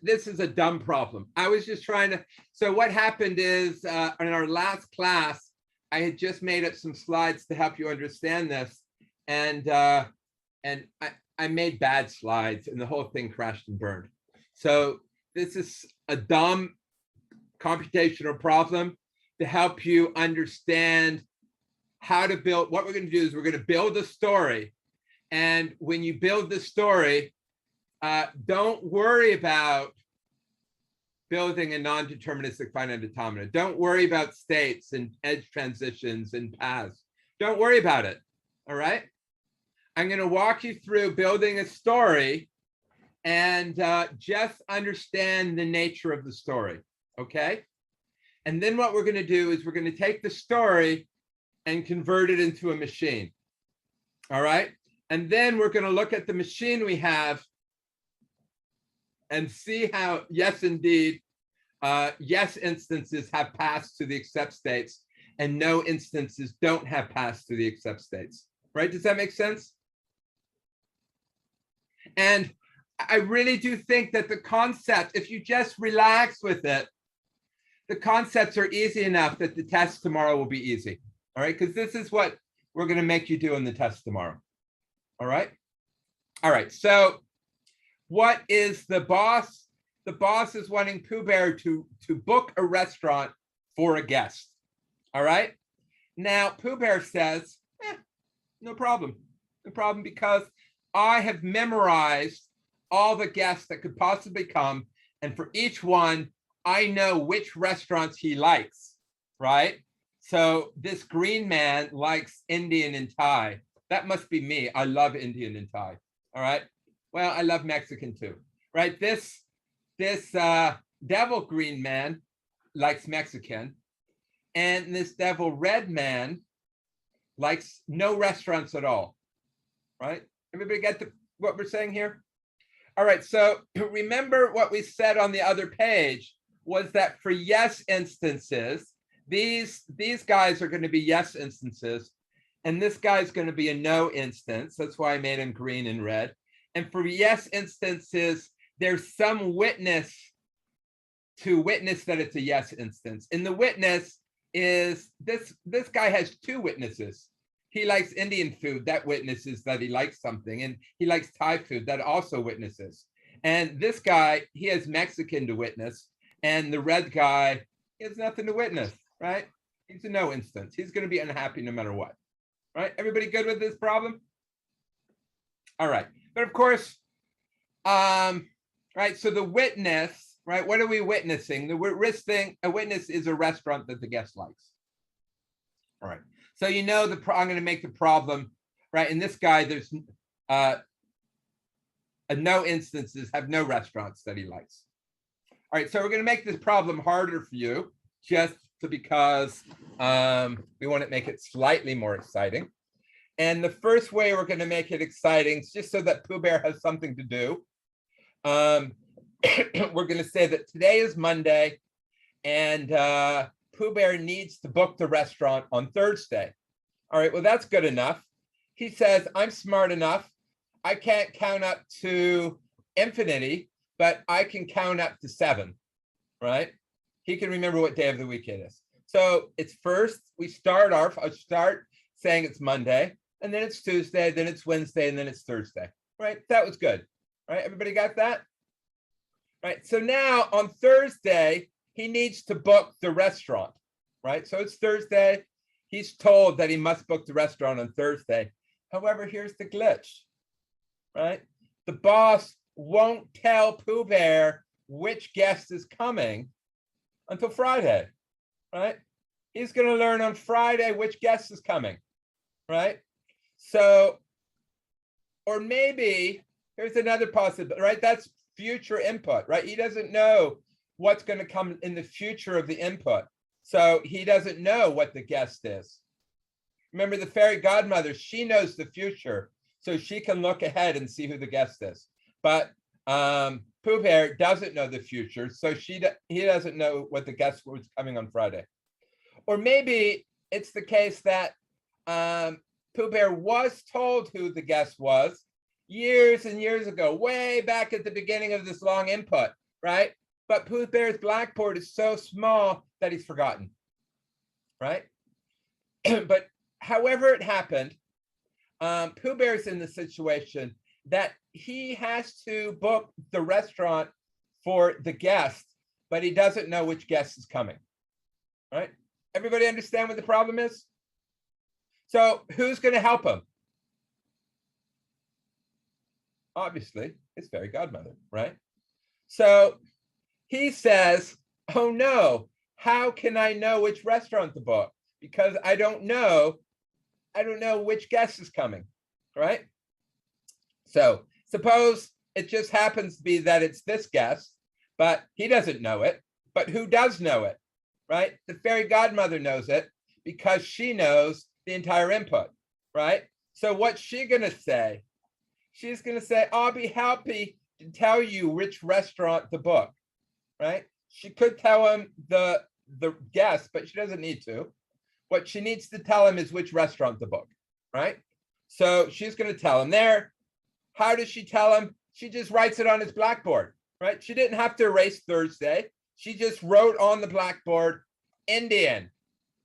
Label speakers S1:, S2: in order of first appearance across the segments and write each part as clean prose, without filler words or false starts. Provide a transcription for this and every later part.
S1: this is a dumb problem. I was just trying to, so what happened is in our last class, I had just made up some slides to help you understand this. And I made bad slides and the whole thing crashed and burned. So this is a dumb computational problem to help you understand how to build. What we're going to do is we're going to build a story. And when you build the story, don't worry about building a non-deterministic finite automata. Don't worry about states and edge transitions and paths. Don't worry about it, all right? I'm going to walk you through building a story and just understand the nature of the story, okay? And then what we're going to do is we're going to take the story and convert it into a machine, all right? And then we're going to look at the machine we have and see how, yes, indeed, yes instances have passed to the accept states and no instances don't have passed to the accept states, right? Does that make sense? And I really do think that the concept, if you just relax with it, the concepts are easy enough that the test tomorrow will be easy, all right? Because this is what we're going to make you do in the test tomorrow, all right? All right, so what is the boss? The boss is wanting Pooh Bear to book a restaurant for a guest, all right? Now, Pooh Bear says, no problem, because I have memorized all the guests that could possibly come, and for each one, I know which restaurants he likes, right? So this green man likes Indian and Thai. That must be me. I love Indian and Thai, all right? Well, I love Mexican too, right? This devil green man likes Mexican, and this devil red man likes no restaurants at all, right? Everybody get what we're saying here? All right, so remember what we said on the other page was that for yes instances, these guys are going to be yes instances, and this guy's going to be a no instance. That's why I made him green and red. And for yes instances, there's some witness to witness that it's a yes instance. And the witness is this guy has two witnesses. He likes Indian food, that witnesses that he likes something. And he likes Thai food, that also witnesses. And this guy, he has Mexican to witness. And the red guy, he has nothing to witness, right? He's a no instance. He's going to be unhappy no matter what, right? Everybody good with this problem? All right. But of course, right, so the witness, right, what are we witnessing? The risk thing, a witness is a restaurant that the guest likes. All right. So you know I'm going to make the problem, right? In this guy, there's no instances, have no restaurants that he likes. All right, so we're going to make this problem harder for you just because we want to make it slightly more exciting. And the first way we're going to make it exciting is just so that Pooh Bear has something to do. We're going to say that today is Monday and Pooh Bear needs to book the restaurant on Thursday. All right, well, that's good enough. He says, I'm smart enough. I can't count up to infinity, but I can count up to 7, right? He can remember what day of the week it is. So it's first, I start saying it's Monday, and then it's Tuesday, then it's Wednesday, and then it's Thursday, right? That was good, right? Everybody got that? Right, so now on Thursday, he needs to book the restaurant, right? So it's Thursday. He's told that he must book the restaurant on Thursday. However, here's the glitch, right? The boss won't tell Pooh Bear which guest is coming until Friday, right? He's going to learn on Friday which guest is coming, right? So, or maybe here's another possibility, right? That's future input, right? He doesn't know what's going to come in the future of the input. So he doesn't know what the guest is. Remember the fairy godmother, she knows the future, so she can look ahead and see who the guest is. But Pooh Bear doesn't know the future, so he doesn't know what the guest was coming on Friday. Or maybe it's the case that Pooh Bear was told who the guest was, years and years ago, way back at the beginning of this long input, right? But Pooh Bear's blackboard is so small that he's forgotten, right? But however it happened, Pooh Bear's in the situation that he has to book the restaurant for the guest, but he doesn't know which guest is coming, right? Everybody understand what the problem is? So who's going to help him? Obviously, his fairy godmother, right? So he says, oh no, how can I know which restaurant to book? Because I don't know which guest is coming, right? So suppose it just happens to be that it's this guest, but he doesn't know it. But who does know it, right? The fairy godmother knows it because she knows the entire input, right? So what's she going to say? She's going to say, I'll be happy to tell you which restaurant to book, right? She could tell him the guest, but she doesn't need to. What she needs to tell him is which restaurant to book, right? So she's going to tell him there. How does she tell him? She just writes it on his blackboard, right? She didn't have to erase Thursday. She just wrote on the blackboard, Indian,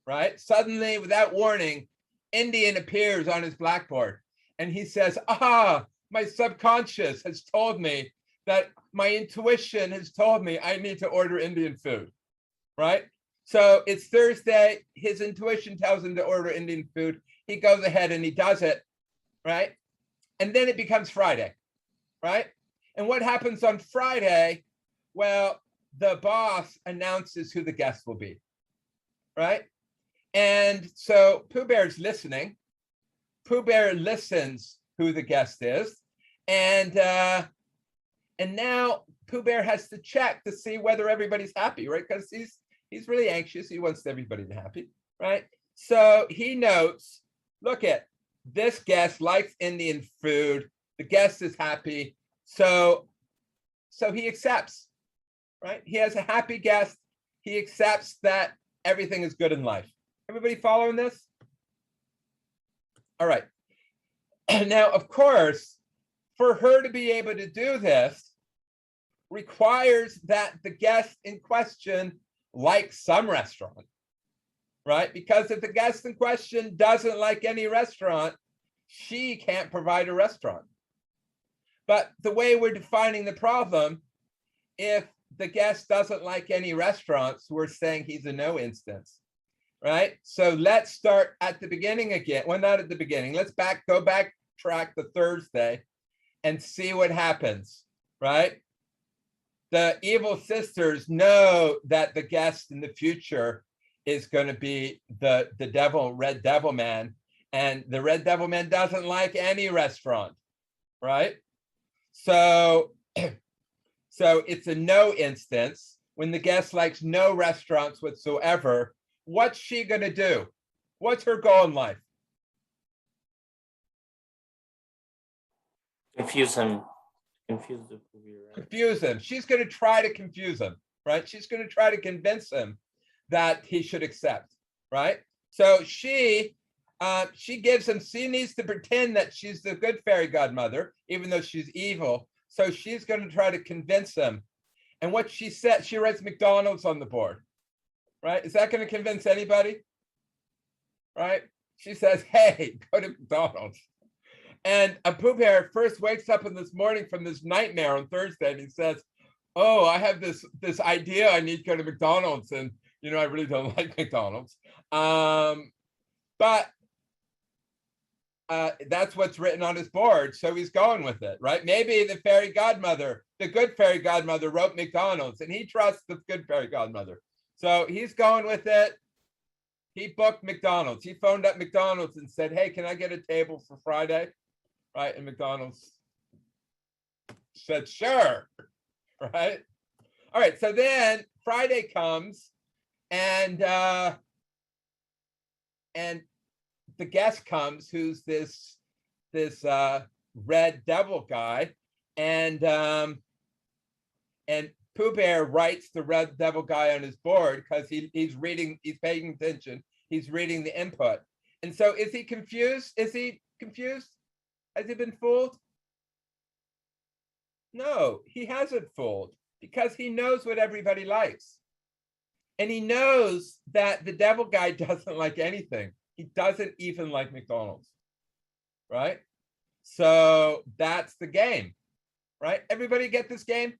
S1: right? Suddenly, without warning, Indian appears on his blackboard. And he says, my subconscious has told me that my intuition has told me I need to order Indian food, right? So it's Thursday. His intuition tells him to order Indian food. He goes ahead and he does it, right? And then it becomes Friday, right? And what happens on Friday? Well, the boss announces who the guest will be, right? And so Pooh Bear's listening. Pooh Bear listens who the guest is. And now Pooh Bear has to check to see whether everybody's happy, right? Because he's really anxious. He wants everybody to be happy, right? So he notes, look at this guest likes Indian food. The guest is happy. So he accepts, right? He has a happy guest. He accepts that everything is good in life. Everybody following this? All right. Now, of course, for her to be able to do this requires that the guest in question likes some restaurant, right? Because if the guest in question doesn't like any restaurant, she can't provide a restaurant. But the way we're defining the problem, if the guest doesn't like any restaurants, we're saying he's a no instance, right? So let's start at the beginning again. Well, not at the beginning. Let's go backtrack to Thursday and see what happens, right? The evil sisters know that the guest in the future is going to be the red devil man, and the red devil man doesn't like any restaurant, right? So it's a no instance. When the guest likes no restaurants whatsoever, what's she going to do? What's her goal in life?
S2: Confuse him. Confuse the movie, right?
S1: Confuse him. She's going to try to confuse him, right? She's going to try to convince him that he should accept, right? So she gives him, she needs to pretend that she's the good fairy godmother, even though she's evil. So she's going to try to convince him. And what she said, she writes McDonald's on the board, right? Is that going to convince anybody? Right? She says, hey, go to McDonald's. And Pooh Bear first wakes up in this morning from this nightmare on Thursday, and he says, oh, I have this idea. I need to go to McDonald's. And, I really don't like McDonald's. But that's what's written on his board. So he's going with it, right? Maybe the fairy godmother, the good fairy godmother, wrote McDonald's, and he trusts the good fairy godmother. So he's going with it. He booked McDonald's. He phoned up McDonald's and said, hey, can I get a table for Friday? Right? And McDonald's said, sure. Right? All right. So then Friday comes, and the guest comes, who's this red devil guy, and Pooh Bear writes the red devil guy on his board because he's paying attention, he's reading the input. And so is he confused? Has he been fooled? No, he hasn't fooled because he knows what everybody likes. And he knows that the devil guy doesn't like anything. He doesn't even like McDonald's, right? So that's the game, right? Everybody get this game?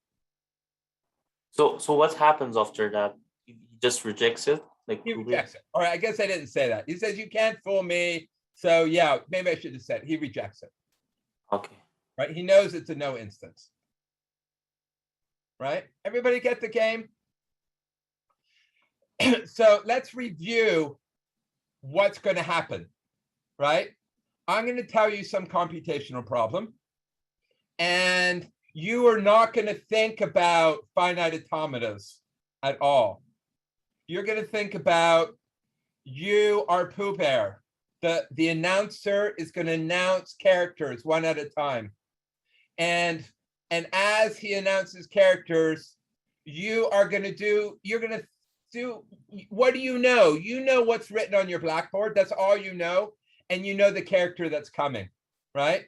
S2: So what happens after that? He just rejects it, like
S1: He rejects it. All right, I guess I didn't say that. He says, you can't fool me. So yeah, maybe I should have said he rejects it,
S2: Okay.
S1: right? He knows it's a no instance, right? Everybody get the game? So let's review what's going to happen, right? I'm going to tell you some computational problem, and you are not going to think about finite automatas at all. You're going to think about you are Pooh Bear. The announcer is going to announce characters one at a time. And as he announces characters, you're going to do, what do you know? You know what's written on your blackboard. That's all you know. And you know the character that's coming, right?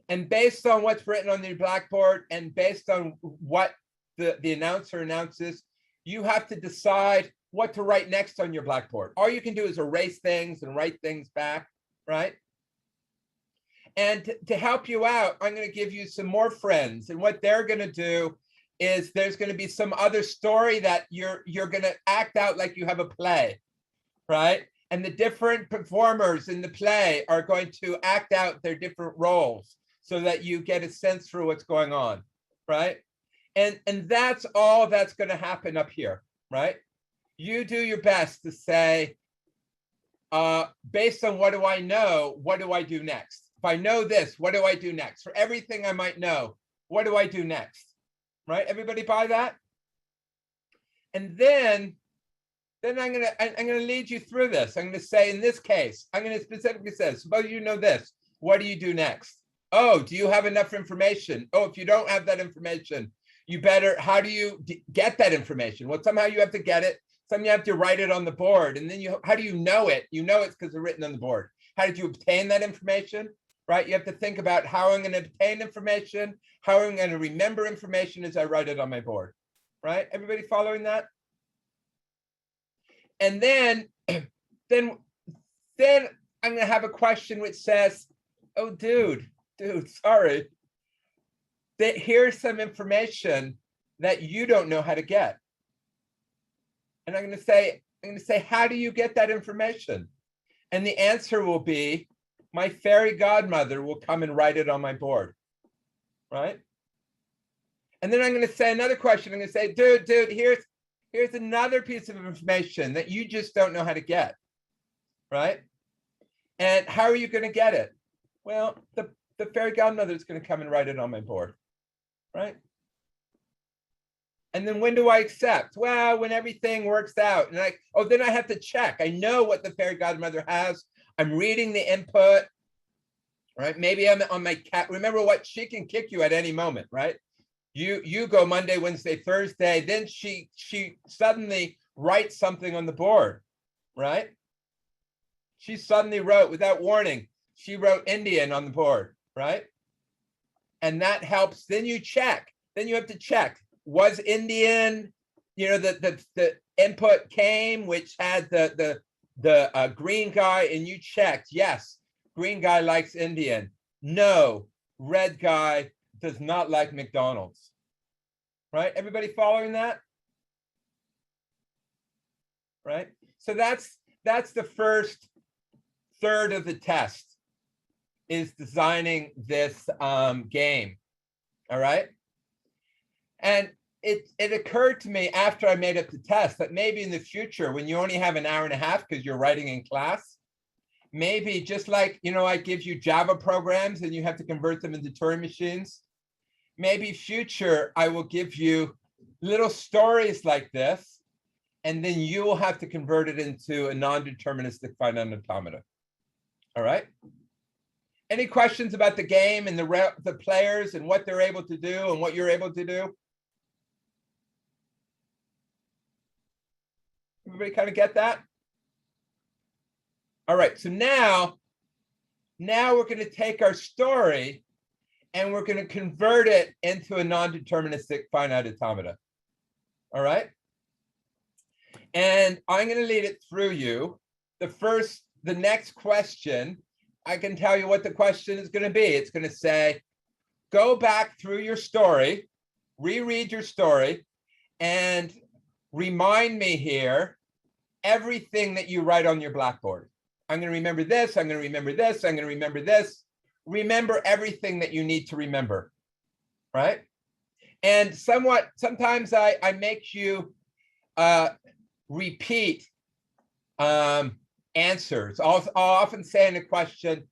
S1: And based on what's written on your blackboard and based on what the announcer announces, you have to decide what to write next on your blackboard. All you can do is erase things and write things back, right? And to help you out, I'm going to give you some more friends. And what they're going to do is there's going to be some other story that you're going to act out like you have a play, right? And the different performers in the play are going to act out their different roles so that you get a sense for what's going on, right? And that's all that's going to happen up here, right? You do your best to say, based on what do I know, what do I do next? If I know this, what do I do next? For everything I might know, what do I do next? Right? Everybody buy that? And then I'm gonna lead you through this. I'm gonna say, in this case, I'm gonna specifically say, suppose you know this, what do you do next? Oh, do you have enough information? Oh, if you don't have that information, you better, how do you get that information? Well, somehow you have to get it. Somehow you have to write it on the board. And then how do you know it? You know it's because it's written on the board. How did you obtain that information? Right? You have to think about how I'm going to obtain information, how I'm going to remember information as I write it on my board. Right? Everybody following that? And then I'm going to have a question which says, oh, dude, sorry. Here's some information that you don't know how to get. And I'm going to say, how do you get that information? And the answer will be, my fairy godmother will come and write it on my board, right? And then I'm going to say another question. I'm going to say, dude, here's another piece of information that you just don't know how to get, right? And how are you going to get it? Well, the fairy godmother is going to come and write it on my board, right? And then when do I accept? Well, when everything works out. And then I have to check. I know what the fairy godmother has. I'm reading the input, right? Maybe I'm on my cat. Remember what? She can kick you at any moment, right? You go Monday, Wednesday, Thursday. Then she suddenly writes something on the board, right? She suddenly wrote, without warning, she wrote Indian on the board, right? And that helps. Then you check. Then you have to check. Was Indian, the input came, which had the green guy, and you checked, yes, green guy likes Indian. No, red guy does not like McDonald's. Right? Everybody following that? Right? So that's the first third of the test, is designing this game. All right? And it occurred to me after I made up the test that maybe in the future, when you only have an hour and a half because you're writing in class, maybe just like, I give you Java programs and you have to convert them into Turing machines. Maybe future, I will give you little stories like this, and then you will have to convert it into a non-deterministic finite automata. All right? Any questions about the game and the players and what they're able to do and what you're able to do? Everybody kind of get that? All right, so now we're going to take our story and we're going to convert it into a non-deterministic finite automata. All right. And I'm going to lead it through you. The next question, I can tell you what the question is going to be. It's going to say, go back through your story, reread your story, and remind me here everything that you write on your blackboard. I'm going to remember this. I'm going to remember this. I'm going to remember this. Remember everything that you need to remember, right? And sometimes I make you repeat answers. I'll often say in a question,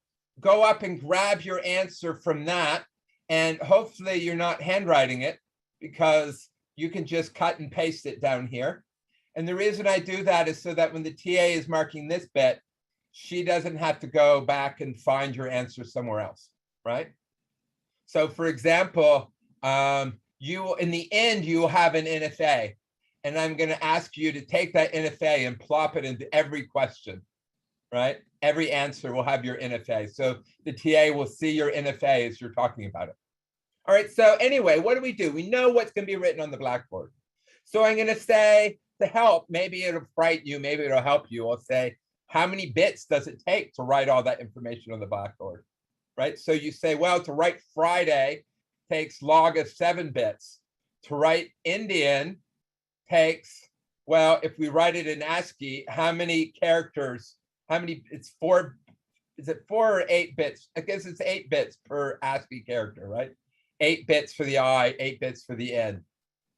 S1: go up and grab your answer from that. And hopefully you're not handwriting it, because you can just cut and paste it down here. And the reason I do that is so that when the TA is marking this bit, she doesn't have to go back and find your answer somewhere else, right? So for example, in the end, you will have an NFA, and I'm going to ask you to take that NFA and plop it into every question, right? Every answer will have your NFA. So the TA will see your NFA as you're talking about it. All right, so anyway, what do? We know what's going to be written on the blackboard. So I'm going to say, to help, maybe it'll frighten you, maybe it'll help you. I'll say, how many bits does it take to write all that information on the blackboard, right? So you say, well, to write Friday takes log of 7 bits. To write Indian takes, well, if we write it in ASCII, how many characters, it's 4, is it 4 or 8 bits? I guess it's 8 bits per ASCII character, right? 8 bits for the I, 8 bits for the N,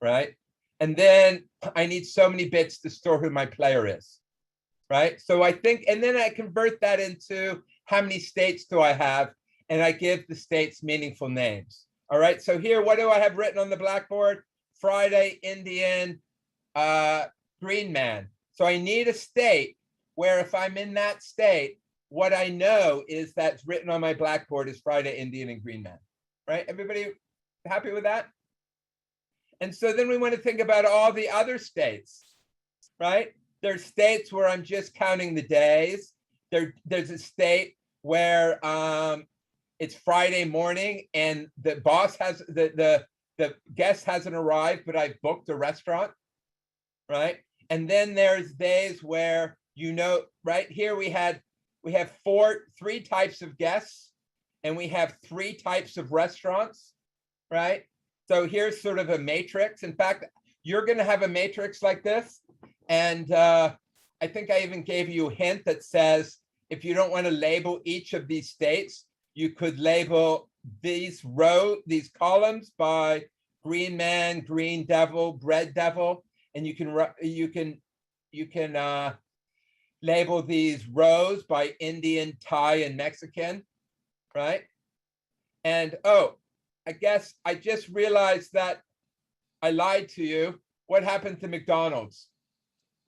S1: right? And then I need so many bits to store who my player is, right? So I think, and then I convert that into how many states do I have? And I give the states meaningful names. All right, so here, what do I have written on the blackboard? Friday, Indian, Green Man. So I need a state where if I'm in that state, what I know is that's written on my blackboard is Friday, Indian, and Green Man, right? Everybody happy with that? And so then we want to think about all the other states, right? There's states where I'm just counting the days. There's a state where it's Friday morning and the boss has, the guest hasn't arrived, but I've booked a restaurant, right? And then there's days where, right here we have 3 types of guests, and we have 3 types of restaurants, right? So here's sort of a matrix. In fact, you're going to have a matrix like this. And I think I even gave you a hint that says, if you don't want to label each of these states, you could label these columns by Green Man, Green Devil, Bread Devil, and you can label these rows by Indian, Thai, and Mexican, right? And I guess I just realized that I lied to you. What happened to McDonald's,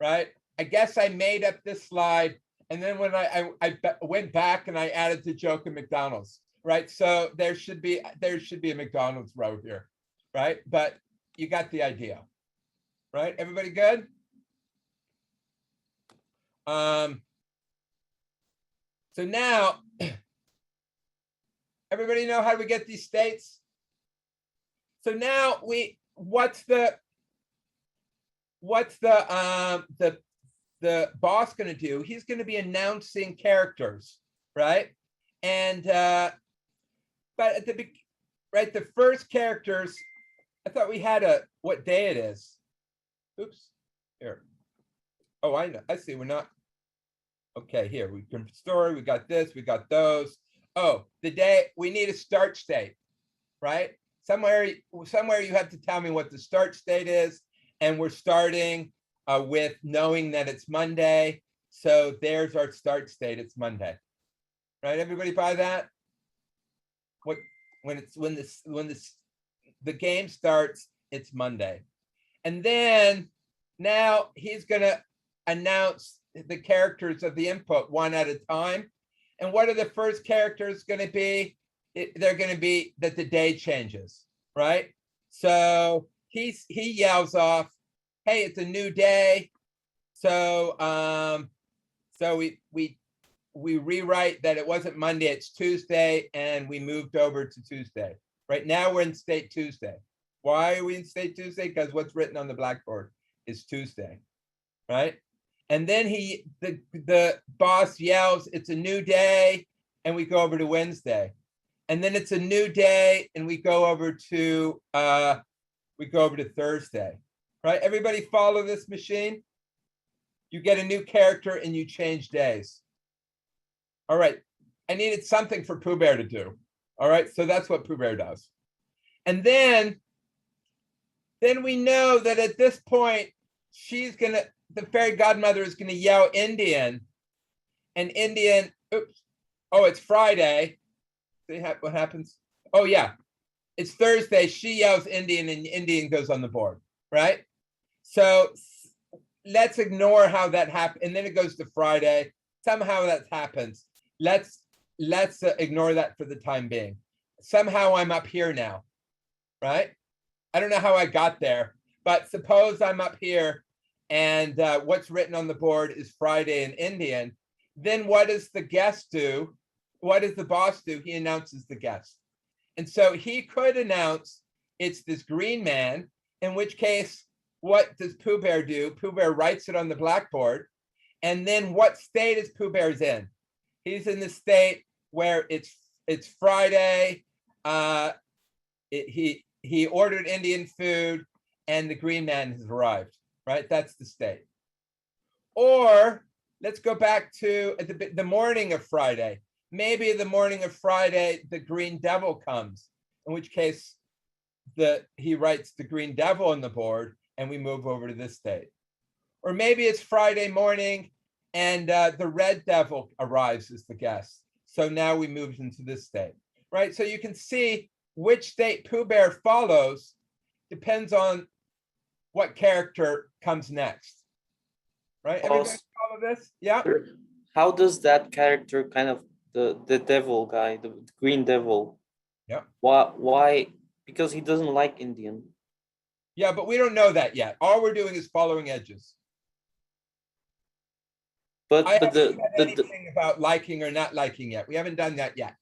S1: right? I guess I made up this slide, and then when I went back and I added the joke of McDonald's, right? So there should be a McDonald's row here, right? But you got the idea, right? Everybody good? So now, everybody know how we get these states? So now what's the boss going to do? He's going to be announcing characters, right? And but at the first characters, I thought we had what day it is. Oops, here. Oh, I know. I see. We're not. Okay, here we can story. We got this. We got those. Oh, the day we need a start state, right? Somewhere you have to tell me what the start state is, and we're starting with knowing that it's Monday. So there's our start state. It's Monday, right? Everybody buy that? When the game starts, it's Monday, and then now he's gonna announce the characters of the input one at a time. And what are the first characters going to be? They're going to be that the day changes, right? So he yells off, "Hey, it's a new day." So we rewrite that it wasn't Monday, it's Tuesday, and we moved over to Tuesday. Right now we're in state Tuesday. Why are we in state Tuesday? Because what's written on the blackboard is Tuesday, right? And then the boss yells, it's a new day, and we go over to Wednesday. And then it's a new day, and we go over to Thursday, right? Everybody follow this machine? You get a new character and you change days. All right, I needed something for Pooh Bear to do. All right, so that's what Pooh Bear does. And then we know that at this point, the fairy godmother is gonna yell Indian, and Indian, oops, oh, it's Friday. See what happens? Oh yeah, it's Thursday, she yells Indian and Indian goes on the board, right? So let's ignore how that happened. And then it goes to Friday, somehow that happens. Let's ignore that for the time being. Somehow I'm up here now, right? I don't know how I got there, but suppose I'm up here and what's written on the board is Friday in Indian. Then what does the guest do? What does the boss do? He announces the guest. And so he could announce it's this green man, in which case, what does Pooh Bear do? Pooh Bear writes it on the blackboard. And then what state is Pooh Bear's in? He's in the state where it's Friday. He ordered Indian food and the green man has arrived, right? That's the state. Or let's go back to the morning of Friday. Maybe the morning of Friday, the green devil comes, in which case he writes the green devil on the board and we move over to this state. Or maybe it's Friday morning and the red devil arrives as the guest. So now we move into this state, right? So you can see which state Pooh Bear follows depends on what character comes next, right? Everybody follow this? Yeah.
S2: How does that character kind of the devil guy, the green devil?
S1: Yeah.
S2: Why? Because he doesn't like Indian.
S1: Yeah, but we don't know that yet. All we're doing is following edges.
S2: But
S1: I haven't said anything about liking or not liking yet. We haven't done that yet.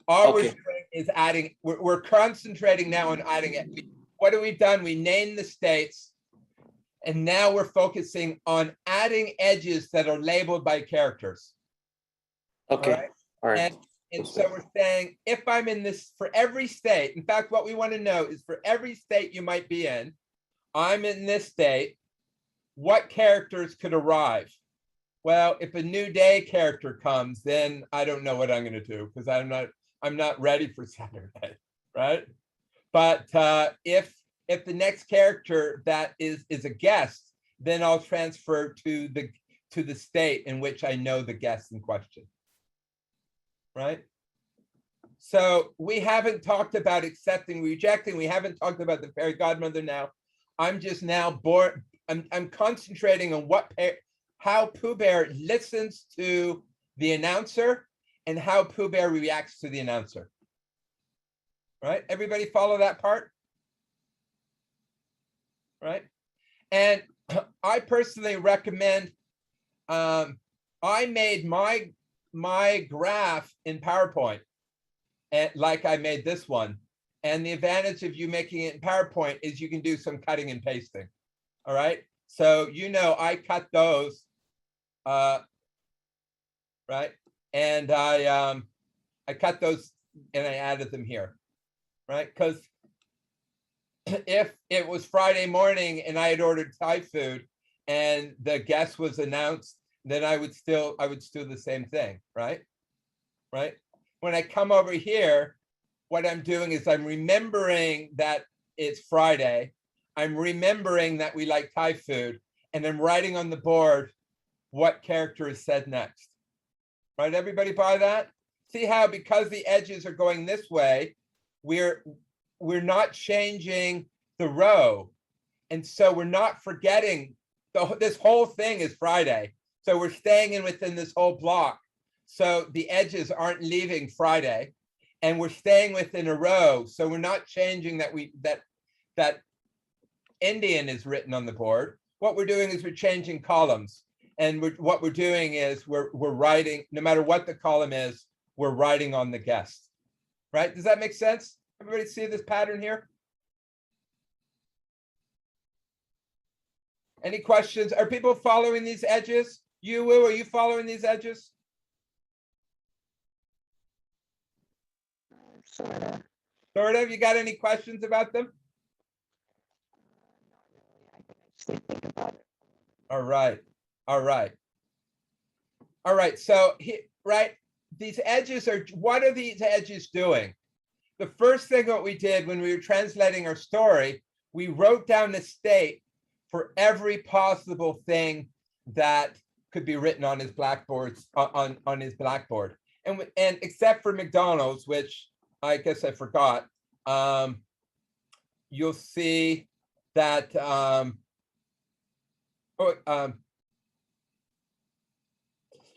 S1: All we're doing is adding. We're concentrating now on adding it. What have we done? We named the states, and now we're focusing on adding edges that are labeled by characters.
S2: Okay. All right.
S1: And so we're saying, if I'm in this, for every state, in fact, what we want to know is for every state you might be in, I'm in this state, what characters could arrive? Well, if a new day character comes, then I don't know what I'm going to do because I'm not ready for Saturday, right? But if the next character that is a guest, then I'll transfer to the state in which I know the guest in question. Right? So we haven't talked about accepting, rejecting. We haven't talked about the fairy godmother now. I'm just now bored. I'm concentrating on how Pooh Bear listens to the announcer and how Pooh Bear reacts to the announcer. Right? Everybody follow that part? Right? And I personally recommend, I made my graph in PowerPoint, and like I made this one. And the advantage of you making it in PowerPoint is you can do some cutting and pasting. All right. So, I cut those, right. And I cut those and I added them here, right? Because if it was Friday morning and I had ordered Thai food and the guest was announced, then I would do the same thing, right? Right. When I come over here, what I'm doing is I'm remembering that it's Friday. I'm remembering that we like Thai food, and I'm writing on the board what character is said next. Right? Everybody buy that? See how because the edges are going this way, we're not changing the row, and so we're not forgetting this whole thing is Friday. So we're staying within this whole block. So the edges aren't leaving Friday, and we're staying within a row. So we're not changing that Indian is written on the board. What we're doing is we're changing columns. And what we're doing is we're writing, no matter what the column is, we're writing on the guest. Right? Does that make sense? Everybody see this pattern here? Any questions? Are people following these edges? You, Wu, are you following these edges?
S3: Sort of.
S1: Sort of. You got any questions about them?
S3: I can actually think about it.
S1: All right. All right. All right. So, right, these edges are, what are these edges doing? The first thing what we did when we were translating our story, we wrote down the state for every possible thing that could be written on his blackboards, on his blackboard. And except for McDonald's, which I guess I forgot, you'll see that,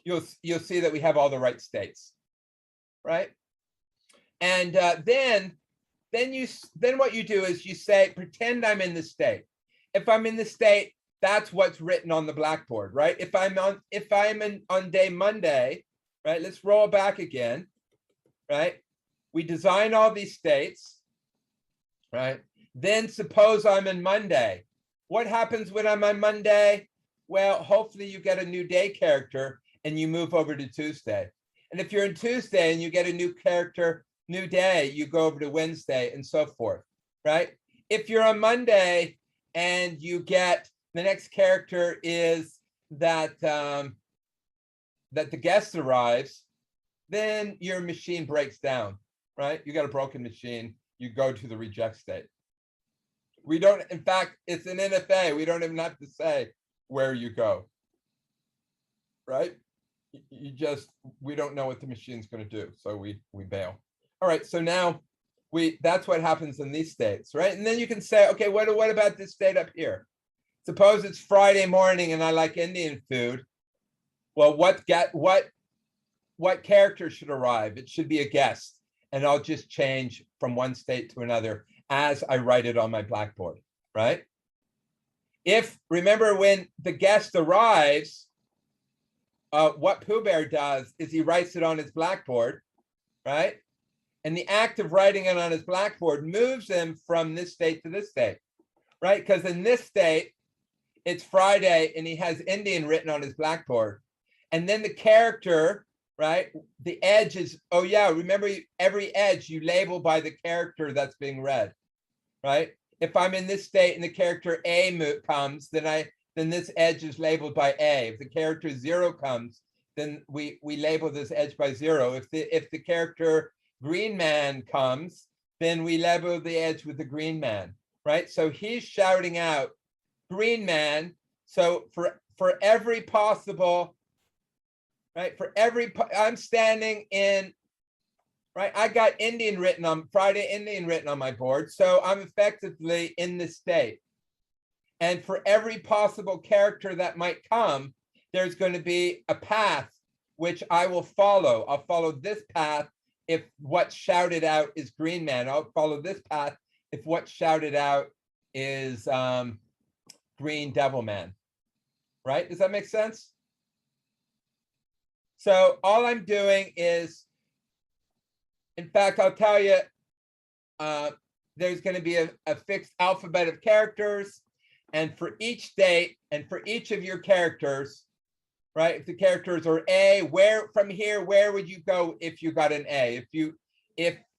S1: you'll see that we have all the right states, right? And then what you do is you say, pretend I'm in the state. If I'm in the state, that's what's written on the blackboard, right? If I'm on day Monday, right? Let's roll back again, right? We design all these states, right? Then suppose I'm in Monday. What happens when I'm on Monday? Well, hopefully you get a new day character and you move over to Tuesday. And if you're in Tuesday and you get a new character, new day, you go over to Wednesday and so forth, right? If you're on Monday and you get, the next character is that, that the guest arrives, then your machine breaks down, right? You got a broken machine, you go to the reject state. We don't, in fact, it's an NFA. We don't even have to say where you go, right? You just, we don't know what the machine's going to do. So we bail. All right. So now that's what happens in these states, right? And then you can say, okay, what about this state up here? Suppose it's Friday morning and I like Indian food. Well, what character should arrive? It should be a guest. And I'll just change from one state to another as I write it on my blackboard, right? Remember when the guest arrives, what Pooh Bear does is he writes it on his blackboard, right? And the act of writing it on his blackboard moves him from this state to this state, right? Because in this state, it's Friday and he has Indian written on his blackboard. And then the character, right? The edge is, oh yeah, remember every edge you label by the character that's being read, right? If I'm in this state and the character A comes, then this edge is labeled by A. If the character 0 comes, then we label this edge by 0. If the character Green Man comes, then we label the edge with the Green Man, right? So he's shouting out Green Man. So for every possible, right? I'm standing in, right? I got Indian written on Friday, Indian written on my board. So I'm effectively in this state. And for every possible character that might come, there's going to be a path which I will follow. I'll follow this path if what's shouted out is Green Man. I'll follow this path if what's shouted out is Green Devil Man. Right? Does that make sense? So all I'm doing is, in fact, I'll tell you, there's going to be a fixed alphabet of characters. And for each state and for each of your characters, right? If the characters are A, where would you go if you got an A? If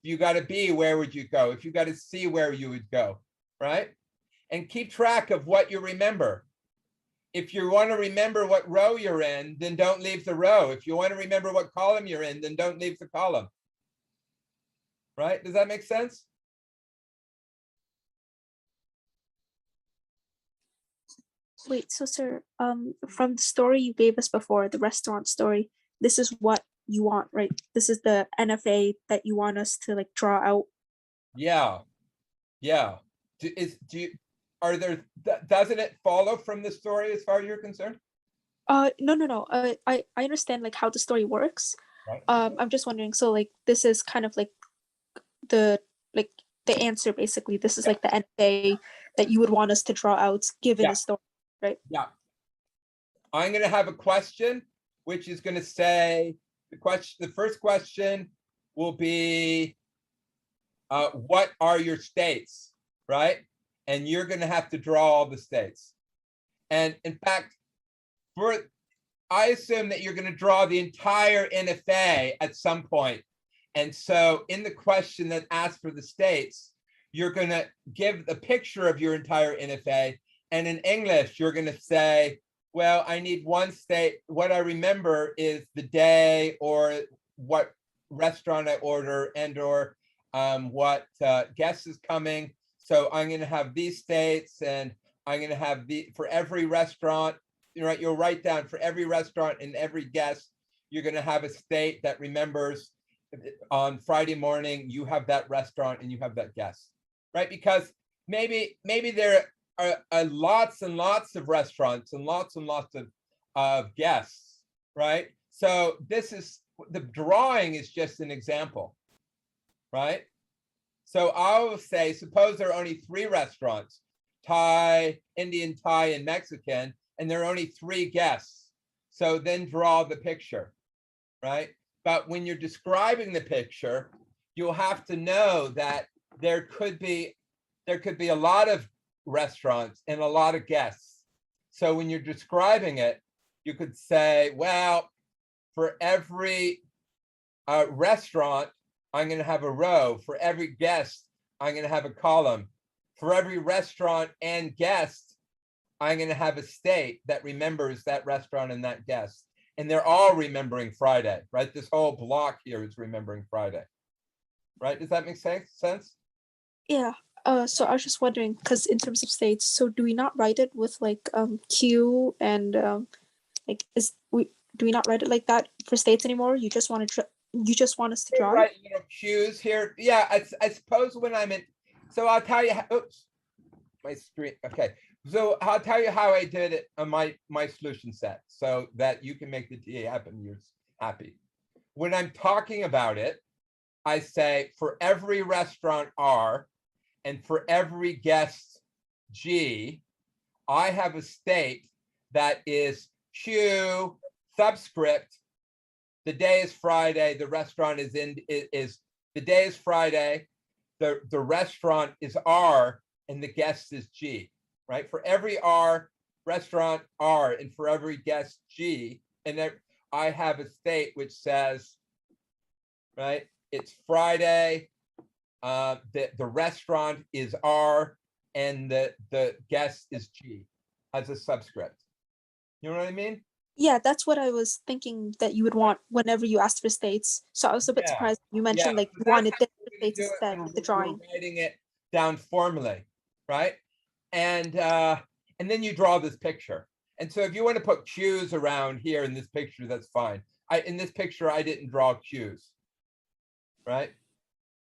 S1: you got a B, where would you go? If you got a C, where you would go, right? And keep track of what you remember. If you want to remember what row you're in, then don't leave the row. If you want to remember what column you're in, then don't leave the column. Right? Does that make sense?
S4: Wait, so sir, from the story you gave us before, the restaurant story, this is what you want, right? This is the NFA that you want us to like draw out.
S1: Yeah. Yeah. Doesn't it follow from the story as far as you're concerned?
S4: No. I understand like how the story works.
S1: Right.
S4: I'm just wondering, so like this is kind of like the answer basically. This is like the NFA that you would want us to draw out given the story. Right.
S1: Yeah. I'm going to have a question, which is going to say the first question will be, what are your states, right? And you're going to have to draw all the states. And in fact, I assume that you're going to draw the entire NFA at some point. And so in the question that asks for the states, you're going to give a picture of your entire NFA. And in English, you're going to say, well, I need one state. What I remember is the day or what restaurant I order and or what guest is coming. So I'm going to have these states, and I'm going to have for every restaurant, right? You'll write down for every restaurant and every guest, you're going to have a state that remembers on Friday morning, you have that restaurant and you have that guest, right? Because maybe there are lots and lots of restaurants and lots of guests, right? So the drawing is just an example, right? So I will say, suppose there are only 3 restaurants, Thai, Indian, Thai, and Mexican, and there are only 3 guests. So then draw the picture, right? But when you're describing the picture, you'll have to know that there could be a lot of restaurants and a lot of guests. So when you're describing it, you could say, well, for every restaurant, I'm going to have a row. For every guest, I'm going to have a column. For every restaurant and guest, I'm going to have a state that remembers that restaurant and that guest. And they're all remembering Friday, right? This whole block here is remembering Friday, right? Does that make sense?
S4: Yeah. So I was just wondering, because in terms of states, so do we not write it with like Q and like do we not write it like that for states anymore? You just want us to draw it?
S1: Right, little cues here. Yeah, I suppose when I'm in, so I'll tell you, oops, my screen, okay. So I'll tell you how I did it on my solution set so that you can make the TA happen. You're happy. When I'm talking about it, I say for every restaurant R and for every guest G, I have a state that is Q subscript. The day is Friday. The restaurant is the day is Friday. The restaurant is R and the guest is G. Right? For every R, restaurant R, and for every guest G, and I have a state which says, right, it's Friday, the restaurant is R, and the guest is G as a subscript. You know what I mean?
S4: Yeah, that's what I was thinking that you would want whenever you asked for states. So I was a bit
S1: Yeah.
S4: surprised you mentioned like you
S1: That's
S4: wanted
S1: how
S4: this
S1: we're
S4: for
S1: gonna
S4: states
S1: do it
S4: instead
S1: when
S4: with the
S1: we're
S4: drawing.
S1: writing it down formally, right? And then you draw this picture. And so if you want to put cues around here in this picture, that's fine. In this picture, I didn't draw cues, right?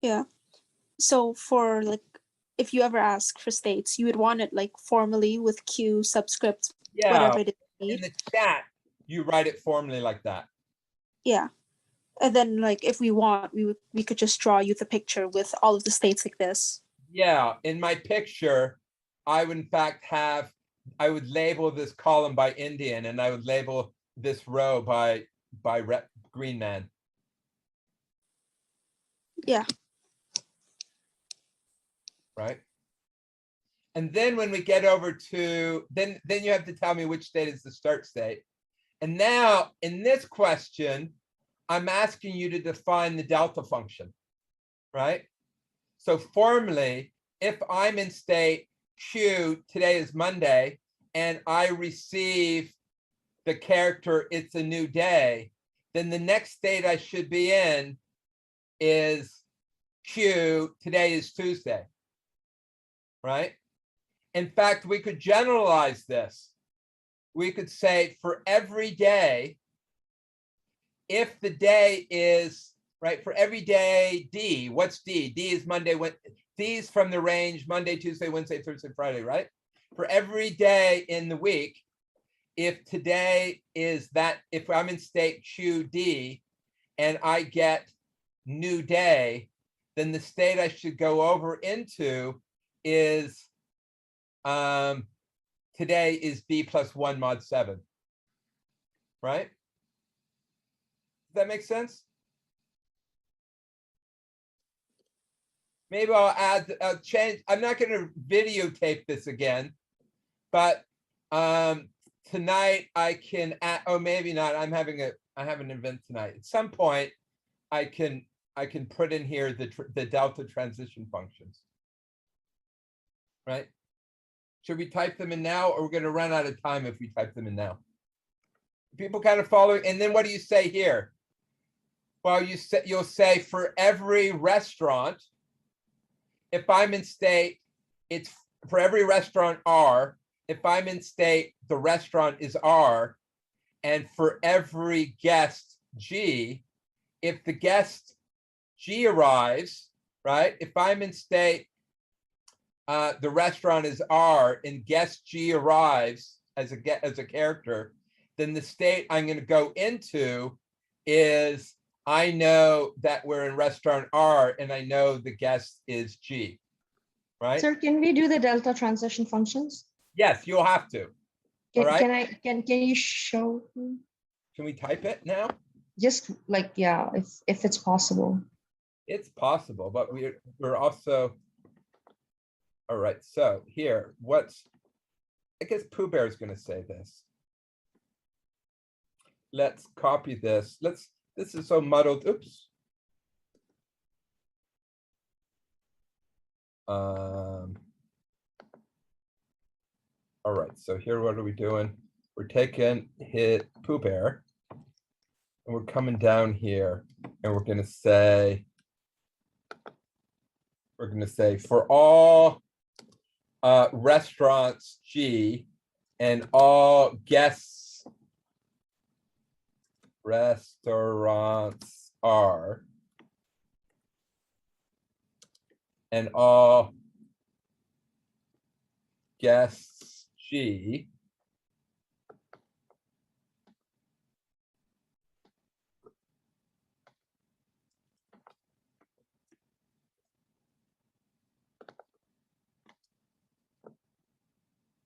S4: Yeah. So for like, if you ever ask for states, you would want it like formally with Q subscript,
S1: Yeah,
S4: whatever it is you
S1: in
S4: need.
S1: the chat, you write it formally like that.
S4: Yeah. And then like if we want, we could just draw you the picture with all of the states like this.
S1: Yeah, in my picture, I would in fact I would label this column by Indian and I would label this row by Green Man.
S4: Yeah.
S1: Right? And then when we get over to, then you have to tell me which state is the start state. And now in this question, I'm asking you to define the delta function, right? So formally, if I'm in state Q, today is Monday, and I receive the character, it's a new day, then the next state I should be in is Q, today is Tuesday, right? In fact, we could generalize this. We could say for every day, if the day is, right, for every day D, what's D? D is Monday, D is from the range Monday, Tuesday, Wednesday, Thursday, Friday, right? For every day in the week, if today is that, if I'm in state QD and I get new day, then the state I should go over into is today is D plus 1 mod 7, right? Does that make sense? maybe I'll change. I'm not going to videotape this again, but tonight I can add, oh, maybe not. I have an event tonight. At some point, I can put in here the delta transition functions. Right? Should we type them in now, or we're going to run out of time if we type them in now? People kind of following, and then what do you say here? Well, you'll say for every restaurant, if I'm in state, it's for every restaurant R. If I'm in state, the restaurant is R. And for every guest G, if the guest G arrives, right? If I'm in state, the restaurant is R and guest G arrives as a character, then the state I'm going to go into is I know that we're in restaurant R and I know the guest is G, right?
S5: Sir, can we do the delta transition functions?
S1: Yes, you'll have to.
S5: Can,
S1: All right.
S5: can you show me?
S1: Can we type it now?
S5: Just like, yeah, if it's possible.
S1: It's possible, but we're also, all right, so here, I guess Pooh Bear is going to say this. Let's copy this. This is so muddled. Oops. All right, so here, what are we doing? We're taking Pooh Bear, and we're coming down here, and we're going to say for all restaurants G and all guests restaurants R and all guests G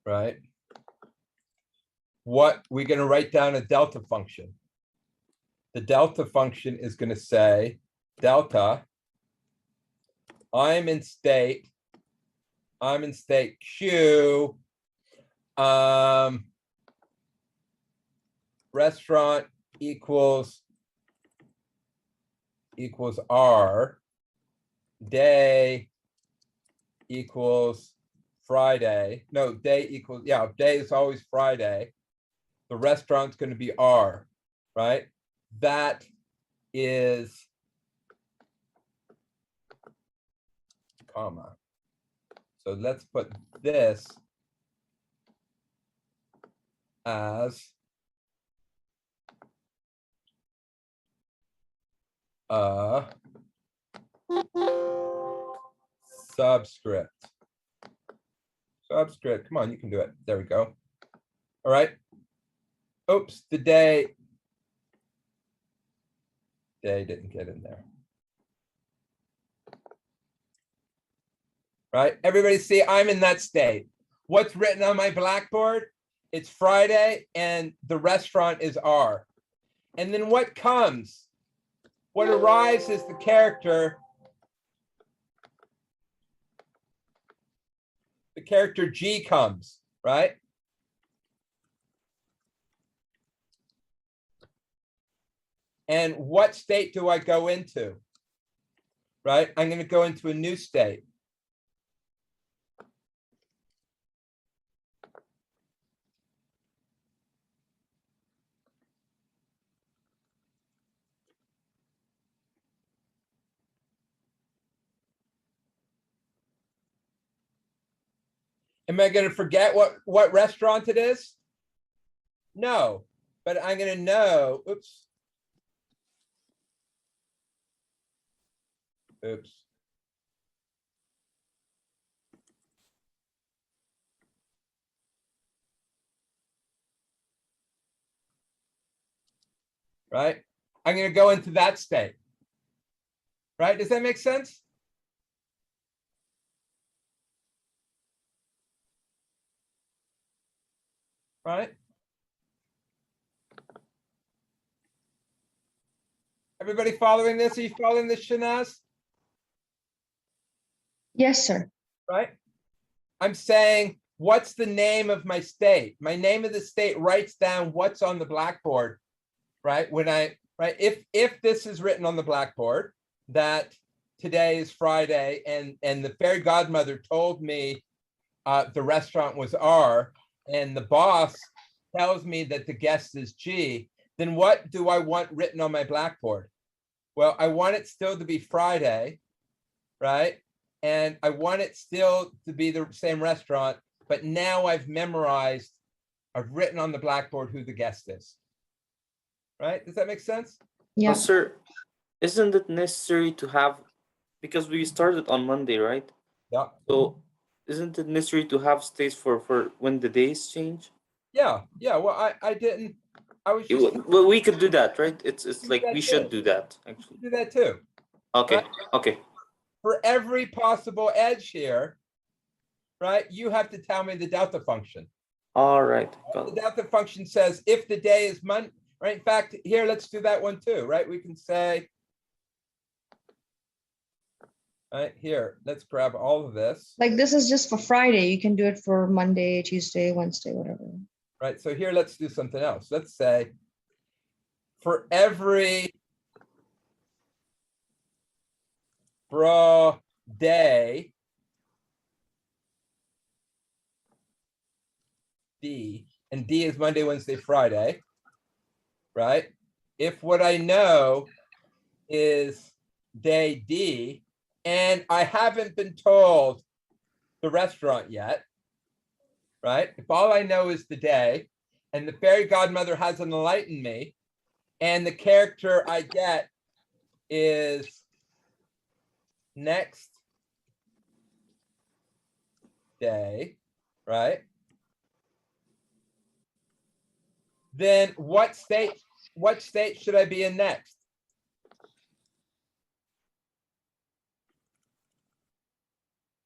S1: right? What we're going to write down a delta function. The delta function is going to say delta. I'm in state Q. Restaurant equals R. Day equals Friday. No, day equals, yeah, day is always Friday. The restaurant's going to be R, right? That is comma. So let's put this as a subscript. Come on, you can do it. There we go. All right. Oops, the day didn't get in there. Right? Everybody see I'm in that state. What's written on my blackboard? It's Friday and the restaurant is R. And then what comes? What arrives is the character. The character G comes, right? And what state do I go into? Right? I'm going to go into a new state. Am I going to forget what restaurant it is? No, but I'm going to know. Oops. Right? I'm going to go into that state. Right? Does that make sense? Right? Everybody following this? Are you following this, Shanaz?
S5: Yes, sir.
S1: right? I'm saying, what's the name of my state? My name of the state writes down what's on the blackboard, right? If this is written on the blackboard, that today is Friday, and the fairy godmother told me the restaurant was R, and the boss tells me that the guest is G, then what do I want written on my blackboard? Well, I want it still to be Friday, right? And I want it still to be the same restaurant, but now I've written on the blackboard who the guest is. Right? Does that make sense?
S5: Yeah.
S2: Sir, isn't it necessary to have, because we started on Monday, right?
S1: Yeah.
S2: So isn't it necessary to have states for when the days change?
S1: Yeah. Well, I didn't. I was just
S2: Well, we could do that, right? It's
S1: do
S2: like
S1: that
S2: we should
S1: too.
S2: do that actually.
S1: do that too.
S2: Okay,
S1: Right.
S2: okay.
S1: For every possible edge here, right? You have to tell me the delta function.
S2: All right. Got
S1: The
S2: it.
S1: delta function says if the day is Monday, right? In fact, here, let's do that one too, right? We can say, right here, let's grab all of this,
S5: Like this is just for Friday. You can do it for Monday, Tuesday, Wednesday, whatever.
S1: right? So here, let's do something else. Let's say for every day, D, and D is Monday, Wednesday, Friday, right? If what I know is day D, and I haven't been told the restaurant yet, right? If all I know is the day, and the fairy godmother hasn't enlightened me, and the character I get is next day, right? Then what state should I be in next?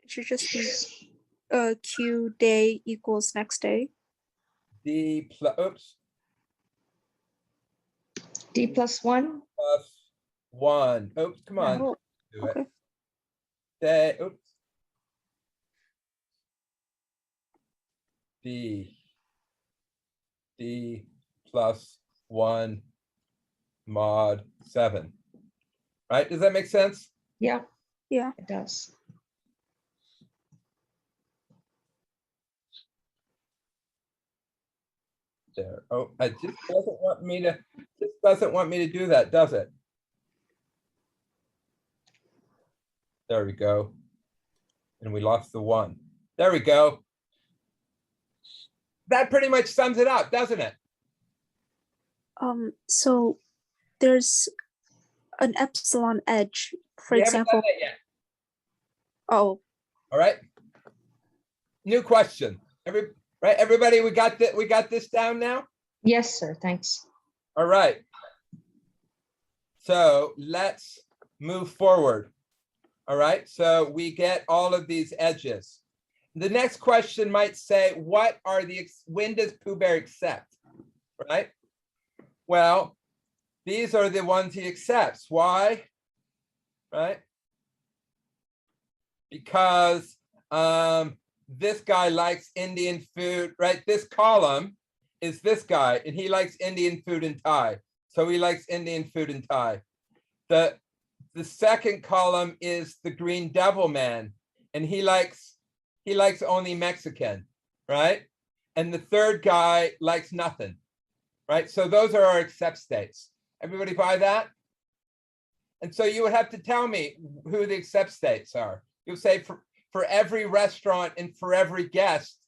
S4: It should just be Q day equals next day.
S1: D plus,
S5: D plus 1.
S1: plus 1. Oops, come on.
S4: Oh,
S1: Do it.
S4: okay.
S1: Day, oops. D plus 1 mod 7. Right? Does that make sense?
S5: Yeah,
S4: Yeah.
S5: it does.
S1: There. Oh, it just doesn't want me to do that, does it? There we go. And we lost the 1. There we go. That pretty much sums it up, doesn't it?
S4: So there's an epsilon edge, for
S1: We haven't done
S4: example.
S1: that yet.
S4: Oh,
S1: All right. New question. Everybody, we got this down now?
S5: Yes, sir. Thanks.
S1: All right. So let's move forward. All right. So we get all of these edges. The next question might say, when does Pooh Bear accept? Right? Well, these are the ones he accepts. Why? Right? Because this guy likes Indian food, right? This column is this guy, and he likes Indian food and Thai. So he likes Indian food and Thai. The second column is the Green Devil Man, and he likes only Mexican, right? And the third guy likes nothing, right? So those are our accept states. Everybody buy that? And so you would have to tell me who the accept states are. You'll say for every restaurant and for every guest,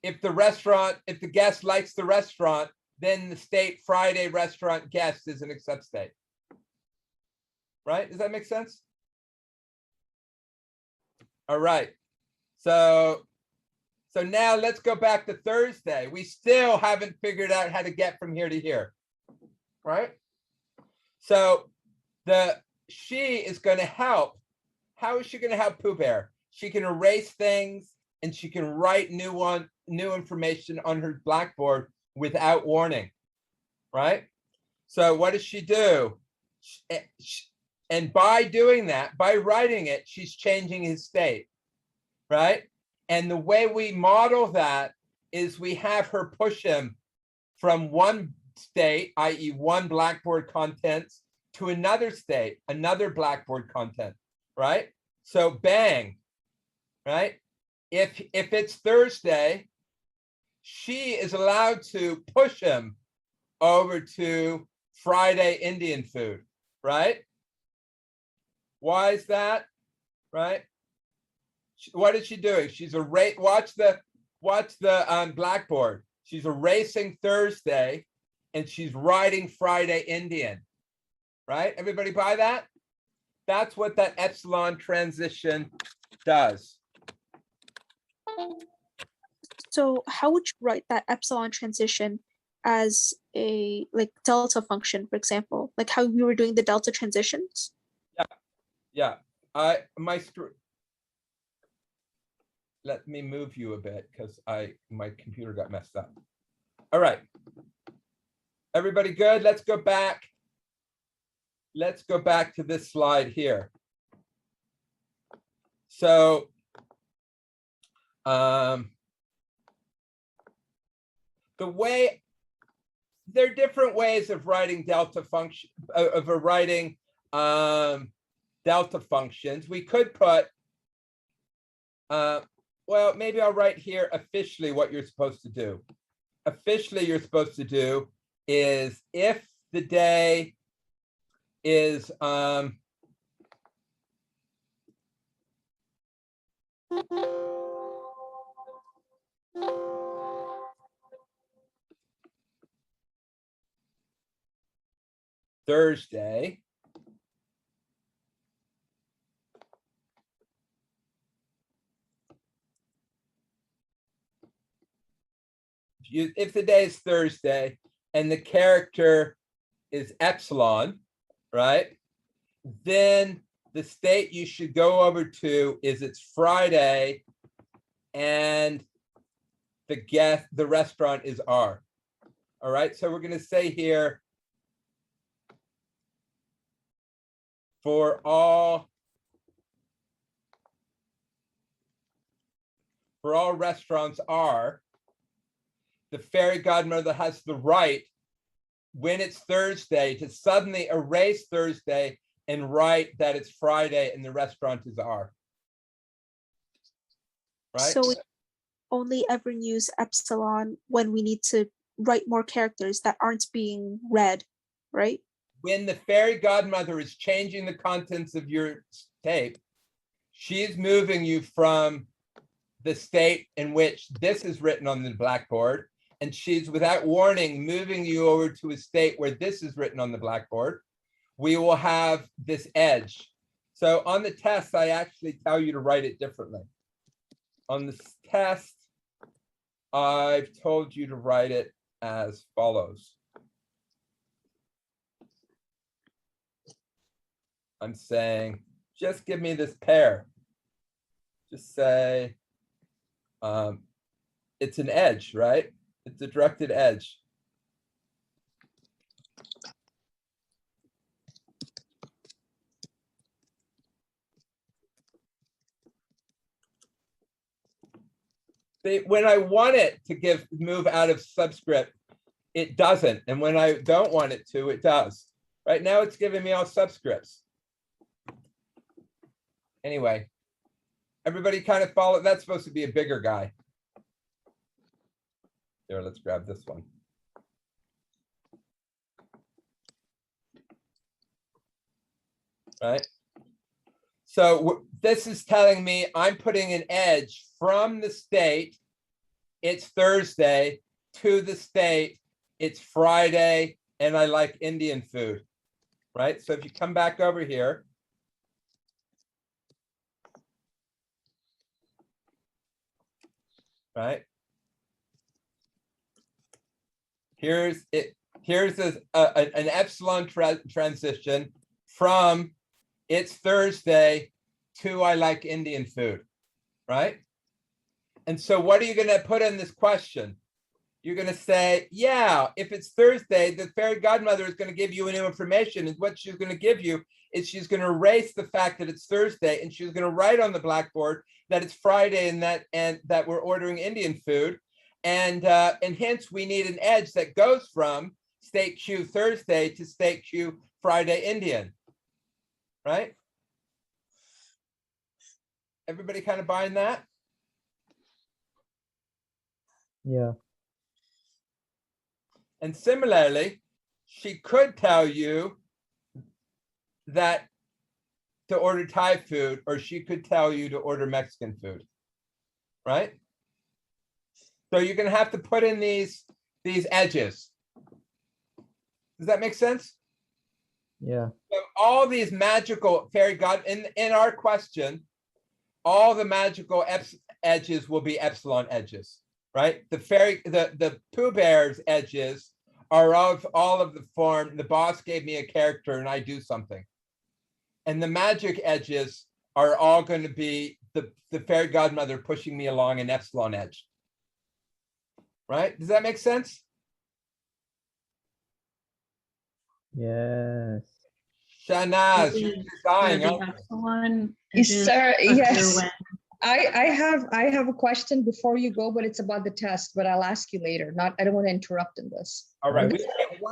S1: if the guest likes the restaurant, then the state Friday restaurant guest is an accept state. Right? Does that make sense? All right. So now let's go back to Thursday. We still haven't figured out how to get from here to here. Right? So she is going to help. How is she going to help Pooh Bear? She can erase things and she can write new information on her blackboard without warning, right? So what does she do? And by doing that, by writing it, she's changing his state, right? And the way we model that is we have her push him from one state, i.e. one Blackboard contents, to another state, another Blackboard content, right? So bang, right? If it's Thursday, she is allowed to push him over to Friday Indian food, right? Why is that, right? What is she doing? She's watch the Blackboard. She's erasing Thursday and she's writing Friday Indian, right? Everybody buy that? That's what that epsilon transition does.
S4: So how would you write that epsilon transition as a like delta function, for example, like how we were doing the delta transitions?
S1: Yeah, let me move you a bit because my computer got messed up. All right. Everybody good? Let's go back. Let's go back to this slide here. So the way there are different ways of writing delta function of writing delta functions. We could put well, maybe I'll write here officially what you're supposed to do. Officially, you're supposed to do is if the day is Thursday, if the day is Thursday and the character is epsilon, right? Then the state you should go over to is it's Friday and the restaurant is R. All right, so we're going to say here for all restaurants R, the fairy godmother has the right when it's Thursday to suddenly erase Thursday and write that it's Friday and the restaurant is R. Right?
S4: So we only ever use epsilon when we need to write more characters that aren't being read, right?
S1: When the fairy godmother is changing the contents of your tape, she's moving you from the state in which this is written on the blackboard, and she's without warning moving you over to a state where this is written on the blackboard. We will have this edge. So on the test, I actually tell you to write it differently. On the test, I've told you to write it as follows. I'm saying, just give me this pair. Just say, it's an edge, right? It's a directed edge. When I want it to move out of subscript, it doesn't. And when I don't want it to, it does. Right now it's giving me all subscripts. Anyway, everybody kind of follow. That's supposed to be a bigger guy. Here, let's grab this one. Right. So this is telling me I'm putting an edge from the state, it's Thursday, to the state, it's Friday, and I like Indian food. Right. So if you come back over here. Right. Here's it. Here's an epsilon transition from it's Thursday to I like Indian food, right? And so what are you going to put in this question? you're going to say, yeah, if it's Thursday, the fairy godmother is going to give you new information. And what she's going to give you is she's going to erase the fact that it's Thursday, and she's going to write on the blackboard that it's Friday and that we're ordering Indian food. And hence we need an edge that goes from state Q Thursday to state Q Friday Indian, right? Everybody kind of buying that?
S6: Yeah.
S1: And similarly, she could tell you that to order Thai food, or she could tell you to order Mexican food, right? So you're going to have to put in these edges. Does that make sense?
S6: Yeah.
S1: So all these magical fairy god in our question, all the magical edges will be epsilon edges, right? The Pooh Bear's edges are of all of the form. The boss gave me a character and I do something. And the magic edges are all going to be the fairy godmother pushing me along an epsilon edge. Right? Does that make sense?
S6: Yes.
S1: Shanaz, you're dying.
S5: Yes, sir. Yes. I have a question before you go, but it's about the test, but I'll ask you later. I don't want to interrupt in this.
S1: All right.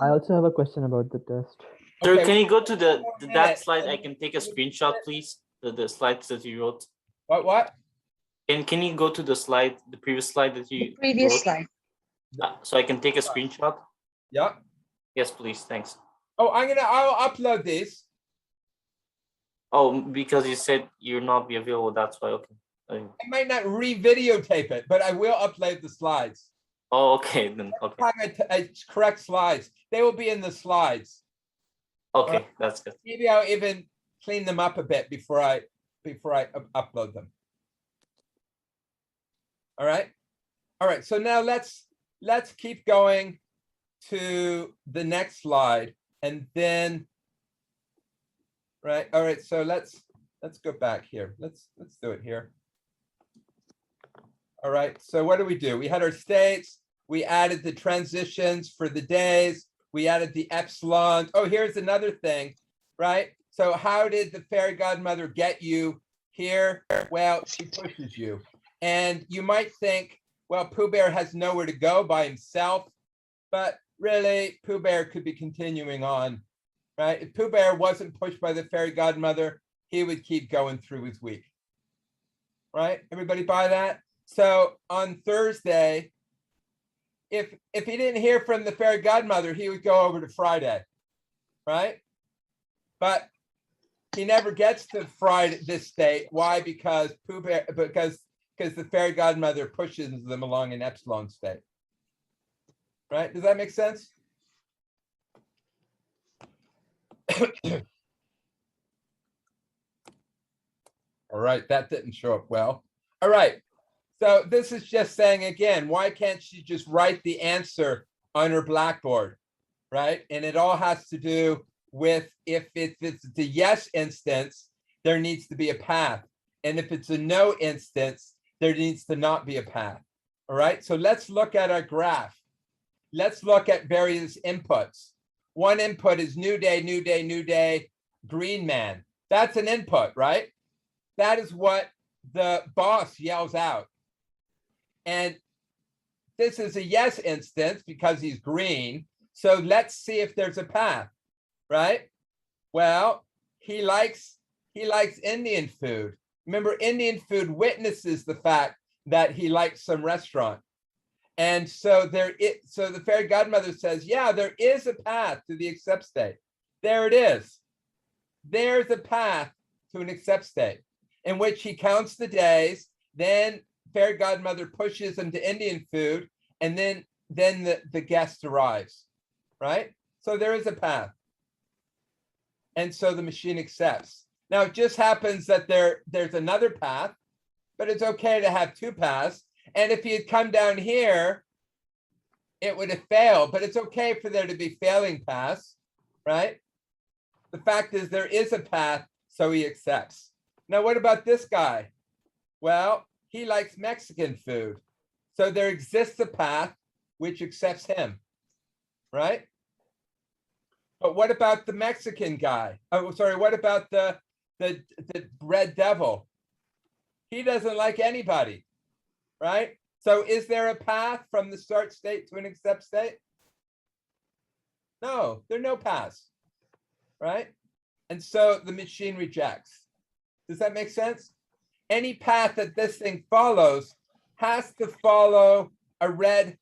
S6: I also have a question about the test.
S2: Sir,
S1: Okay.
S2: can you go to that slide? I can take a screenshot, please. The slides that you wrote.
S1: What?
S2: And can you go to the slide, the previous slide that you
S5: The previous
S2: wrote?
S5: slide.
S2: So I can take a screenshot?
S1: Yeah.
S2: Yes, please. Thanks.
S1: Oh, I'll upload these.
S2: Oh, because you said you'll not be available. That's why. Okay.
S1: I might not re-videotape it, but I will upload the slides.
S2: Oh, okay. Then okay.
S1: I correct slides. They will be in the slides.
S2: Okay, that's good.
S1: Maybe I'll even clean them up a bit before I upload them. All right. All right. So now let's keep going to the next slide, and then right. All right. So let's go back here. Let's do it here. All right. So what do? We had our states. We added the transitions for the days. We added the epsilon. Oh, here's another thing, right? So how did the fairy godmother get you here? Well, she pushes you. And you might think, well, Pooh Bear has nowhere to go by himself, but really Pooh Bear could be continuing on, right? If Pooh Bear wasn't pushed by the fairy godmother, he would keep going through his week, right? Everybody buy that? So on Thursday, if he didn't hear from the fairy godmother, he would go over to Friday, right? But he never gets to Friday this state. Why? Because because the fairy godmother pushes them along an epsilon state. Right? Does that make sense? All right, that didn't show up well. All right. So this is just saying again, why can't she just write the answer on her blackboard, right? And it all has to do with if it's the yes instance, there needs to be a path. And if it's a no instance, there needs to not be a path. All right, so let's look at our graph. Let's look at various inputs. One input is new day, new day, new day, green man. That's an input, right? That is what the boss yells out. And this is a yes instance because he's green. So let's see if there's a path, right? Well, he likes Indian food. Remember, Indian food witnesses the fact that he likes some restaurant. And so so the fairy godmother says, yeah, there is a path to the accept state. There it is. There's a path to an accept state in which he counts the days, then fairy godmother pushes him to Indian food, and then the guest arrives, right? So there is a path. And so the machine accepts. Now it just happens that there's another path, but it's okay to have two paths. And if he had come down here, it would have failed, but it's okay for there to be failing paths, right? The fact is there is a path, so he accepts. Now, what about this guy? Well, he likes Mexican food. So there exists a path which accepts him, right? But what about the Mexican guy? Oh, sorry, what about the red devil? He doesn't like anybody, right? So is there a path from the start state to an accept state? No, there are no paths, right? And so the machine rejects. Does that make sense? Any path that this thing follows has to follow a red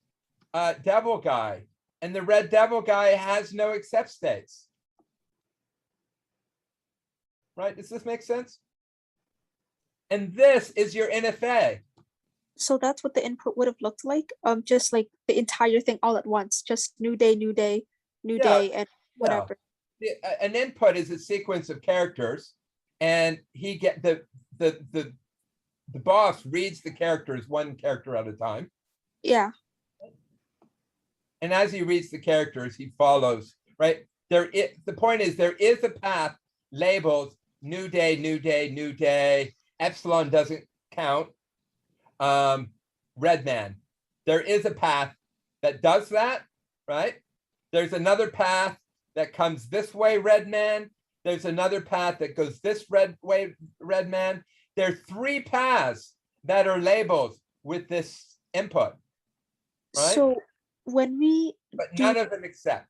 S1: devil guy. And the red devil guy has no accept states. Right? Does this make sense? And this is your NFA.
S4: So that's what the input would have looked like. Just like the entire thing all at once, just new day, new day, new
S1: Yeah,
S4: day, and whatever.
S1: An input is a sequence of characters, and he get the boss reads the characters one character at a time.
S4: Yeah.
S1: And as he reads the characters, he follows, right? The point is there is a path labeled new day, new day, new day. Epsilon doesn't count. Red man. There is a path that does that, right? There's another path that comes this way, red man. There's another path that goes this way, red man. There are 3 paths that are labeled with this input, right?
S4: So when we
S1: But none of them accept.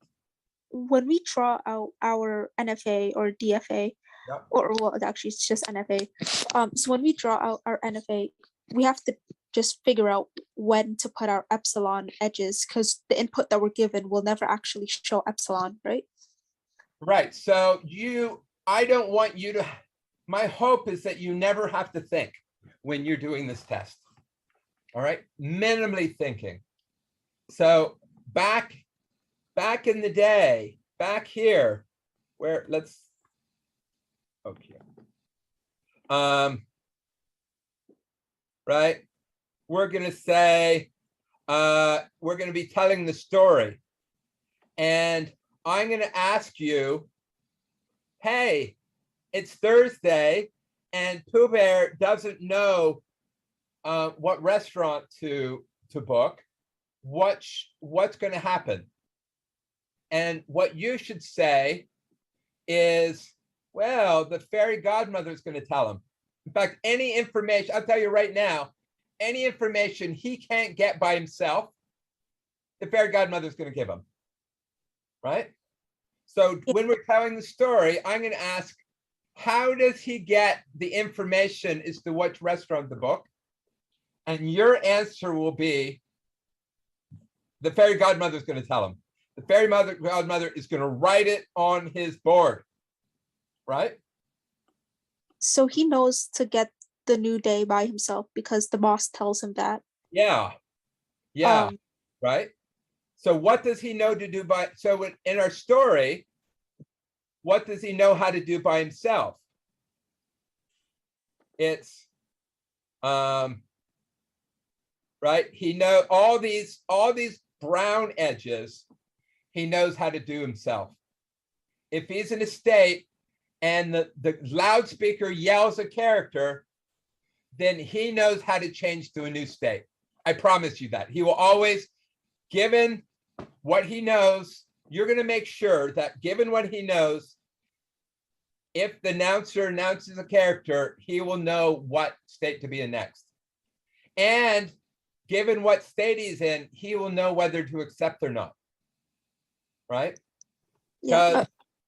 S4: when we draw out our NFA or DFA,
S1: Yep.
S4: or well, actually it's just NFA. So when we draw out our NFA, we have to just figure out when to put our epsilon edges, because the input that we're given will never actually show epsilon, right?
S1: Right. So I don't want you to, my hope is that you never have to think when you're doing this test. All right. Minimally thinking. So back in the day, back here, where okay. Right. We're going to say, we're going to be telling the story. And I'm going to ask you, hey, it's Thursday and Pooh Bear doesn't know what restaurant to book. What's going to happen? And what you should say is, well, the fairy godmother is going to tell him. In fact, any information, I'll tell you right now, any information he can't get by himself, the fairy godmother is going to give him. Right? So when we're telling the story, I'm going to ask, how does he get the information as to which restaurant to book? And your answer will be, the fairy godmother is going to tell him. The fairy godmother is going to write it on his board. Right?
S4: So he knows to get the new day by himself because the boss tells him that.
S1: Yeah. Yeah. Right? So what does he know to do so in our story, what does he know how to do by himself? It's, right? He knows all these brown edges, he knows how to do himself. If he's in a state and the loudspeaker yells a character, then he knows how to change to a new state. I promise you that. He will always, given what he knows, you're going to make sure that given what he knows, if the announcer announces a character, he will know what state to be in next. And given what state he's in, he will know whether to accept or not. Right?
S4: Yeah,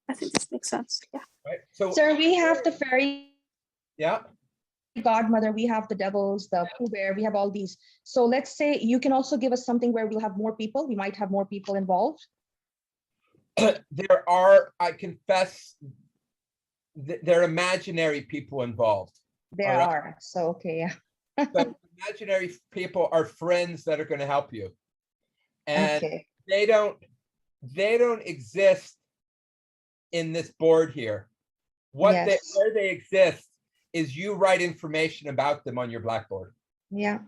S4: I think this makes sense. Yeah.
S1: Right? So,
S5: Sir, we have the fairy
S1: yeah.
S5: godmother, we have the devils, the Pooh Bear, we have all these. So let's say you can also give us something where we'll have more people. We might have more people involved.
S1: There are, I confess, there are imaginary people involved.
S5: There are. So, okay, yeah.
S1: So imaginary people are friends that are going to help you. And
S5: Okay.
S1: they don't exist in this board here.
S5: Yes.
S1: Where they exist is you write information about them on your blackboard.
S5: Yeah.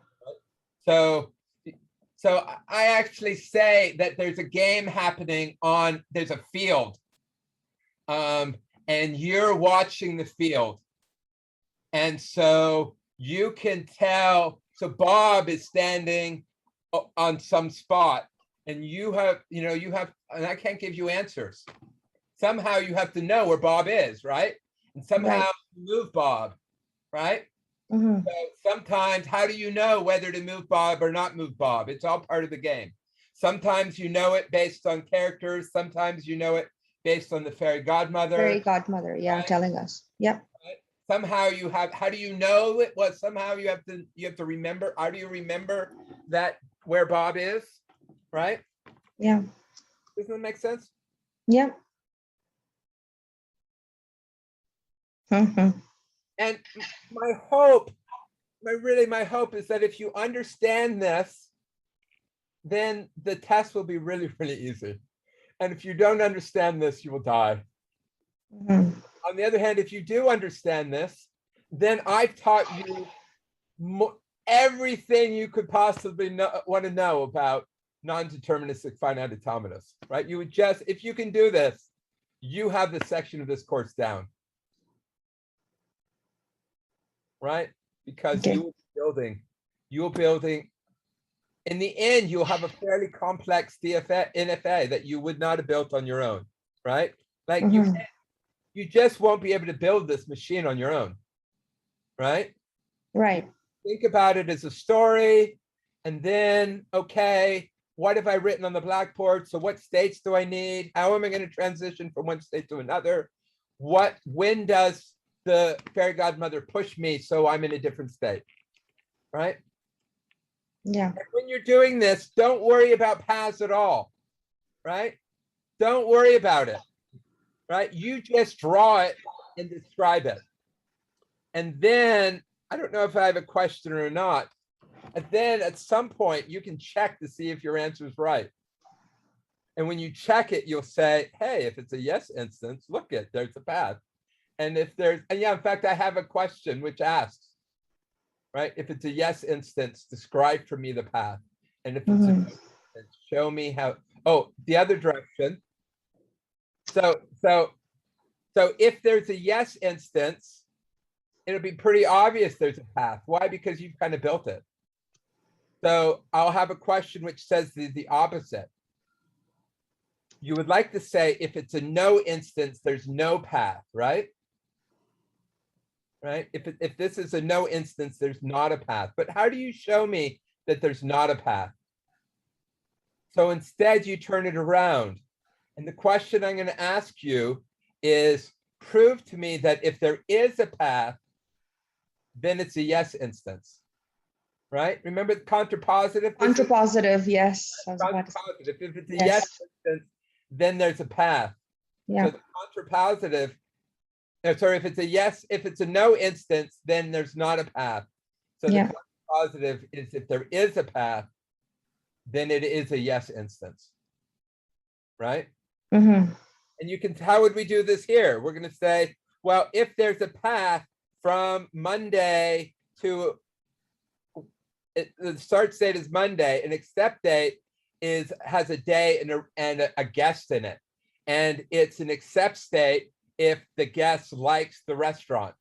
S1: So I actually say that there's a game happening there's a field. And you're watching the field. And so you can tell, so Bob is standing on some spot and you have, and I can't give you answers. Somehow you have to know where Bob is, right? And somehow
S5: Right.
S1: move Bob, right?
S5: Mhm.
S1: So sometimes, how do you know whether to move Bob or not move Bob? It's all part of the game. Sometimes you know it based on characters. Sometimes you know it based on the fairy godmother.
S5: Fairy godmother, yeah,
S1: Right.
S5: telling us. Yep.
S1: Somehow you have, how do you know it? Well, somehow you have to remember. How do you remember that where Bob is? Right?
S5: Yeah.
S1: Doesn't that make sense?
S5: Yep. Mhm.
S1: And my hope, my hope is that if you understand this, then the test will be really, really easy. And if you don't understand this, you will die.
S5: Mhm.
S1: On the other hand, if you do understand this, then I've taught you everything you could possibly want to know about non-deterministic finite automata, right? You would just, if you can do this, you have this section of this course down. Right? Because
S5: Okay.
S1: you're building, in the end, you'll have a fairly complex DFA, NFA that you would not have built on your own, right? Like
S5: Mhm.
S1: you just won't be able to build this machine on your own, right?
S5: Right.
S1: Think about it as a story, and then, okay, what have I written on the blackboard? So what states do I need? How am I going to transition from one state to another? When does the fairy godmother push me so I'm in a different state, right?
S5: Yeah.
S1: And when you're doing this, don't worry about paths at all, right? Don't worry about it, right? You just draw it and describe it. And then, I don't know if I have a question or not, and then at some point you can check to see if your answer is right. And when you check it, you'll say, hey, if it's a yes instance, look it, there's a path. And if there's, and yeah, in fact, I have a question which asks, right? If it's a yes instance, describe for me the path. And if it's a no
S5: Mhm.
S1: instance, show me how, oh, the other direction. So if there's a yes instance, it'll be pretty obvious there's a path. Why? Because you've kind of built it. So I'll have a question which says the opposite. You would like to say, if it's a no instance, there's no path, right? Right? If this is a no instance, there's not a path. But how do you show me that there's not a path? So instead, you turn it around. And the question I'm going to ask you is, prove to me that if there is a path, then it's a yes instance. Right? Remember the contrapositive?
S5: Contrapositive, yes. I was about to say.
S1: Contrapositive. If it's a
S5: Yes.
S1: yes instance, then there's a path.
S5: Yeah.
S1: So the contrapositive, sorry, if it's a yes, if it's a no instance, then there's not a path. So
S5: Yeah.
S1: the contrapositive is if there is a path, then it is a yes instance. Right?
S5: Mhm.
S1: And you can, how would we do this here? We're going to say, well, if there's a path from Monday to, the start state is Monday, an accept date has a day and a guest in it. And it's an accept state if the guest likes the restaurant.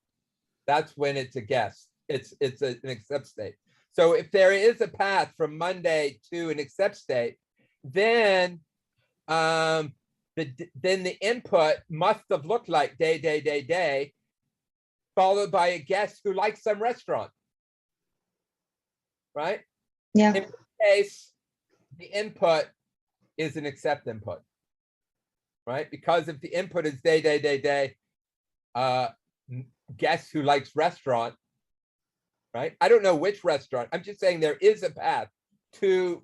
S1: That's when it's a guest. It's an accept state. So if there is a path from Monday to an accept state, then the input must have looked like day, followed by a guest who likes some restaurant. Right?
S5: Yeah.
S1: In this case, the input is an accept input. Right? Because if the input is day, guess who likes restaurant, right? I don't know which restaurant. I'm just saying there is a path to,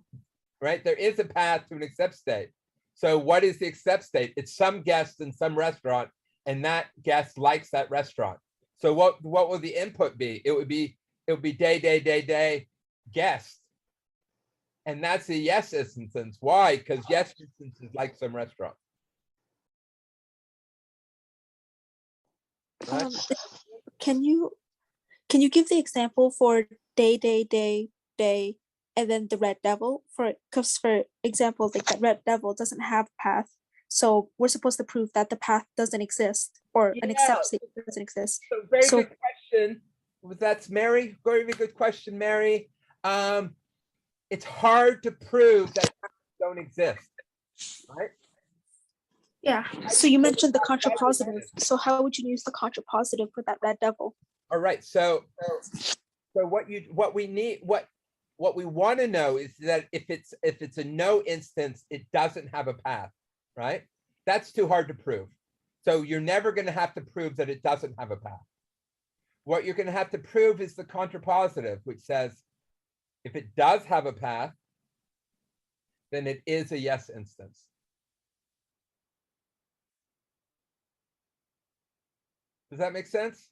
S1: right? There is a path to an accept state. So what is the accept state? It's some guest in some restaurant, and that guest likes that restaurant. So what will the input be? It would be day, guest. And that's a yes instance. Why? Because yes instance is like some restaurant. Right?
S4: Can you give the example for day, and then the red devil? Because for example, like that red devil doesn't have a path, so we're supposed to prove that the path doesn't exist or an accept state doesn't exist.
S1: So very
S4: So-
S1: good question. That's Mary. Very good question, Mary. It's hard to prove that don't exist, right?
S4: Yeah. So you mentioned the contrapositive. So how would you use the contrapositive for that red devil?
S1: All right, so what we want to know is that if it's a no instance, it doesn't have a path, right? That's too hard to prove. So you're never going to have to prove that it doesn't have a path. What you're going to have to prove is the contrapositive, which says if it does have a path, then it is a yes instance. Does that make sense?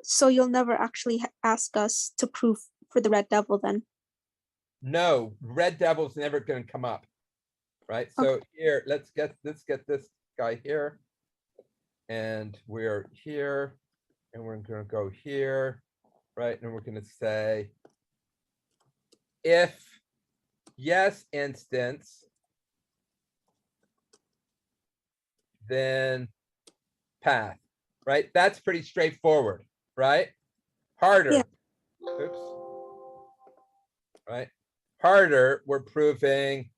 S4: So you'll never actually ask us to prove for the red devil then?
S1: No, red devil's never going to come up, right? So
S4: Okay.
S1: here, let's get this guy here, and we're here, and we're going to go here, right? And we're going to say if yes instance, then path, right? That's pretty straightforward, right? Harder.
S4: Yeah.
S1: Oops. Right? Harder, we're proving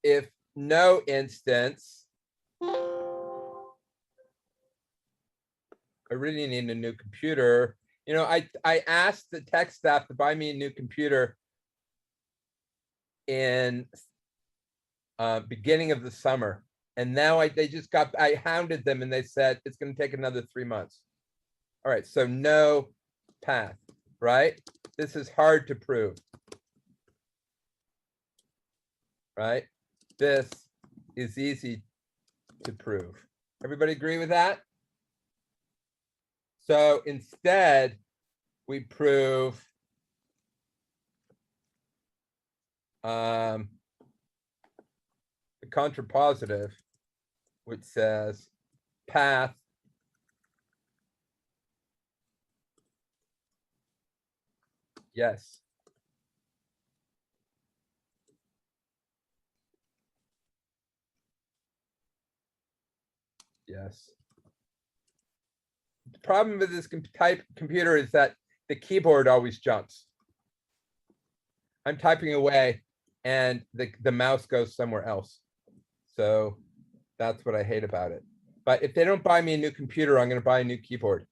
S1: if no instance, I really need a new computer. You know, I asked the tech staff to buy me a new computer in beginning of the summer. And now I hounded them and they said it's going to take another 3 months. All right, so no path, right? This is hard to prove. Right? This is easy to prove. Everybody agree with that? So instead, we prove the contrapositive, which says path yes. Yes. The problem with this type computer is that the keyboard always jumps. I'm typing away and the mouse goes somewhere else. So that's what I hate about it. But if they don't buy me a new computer, I'm going to buy a new keyboard.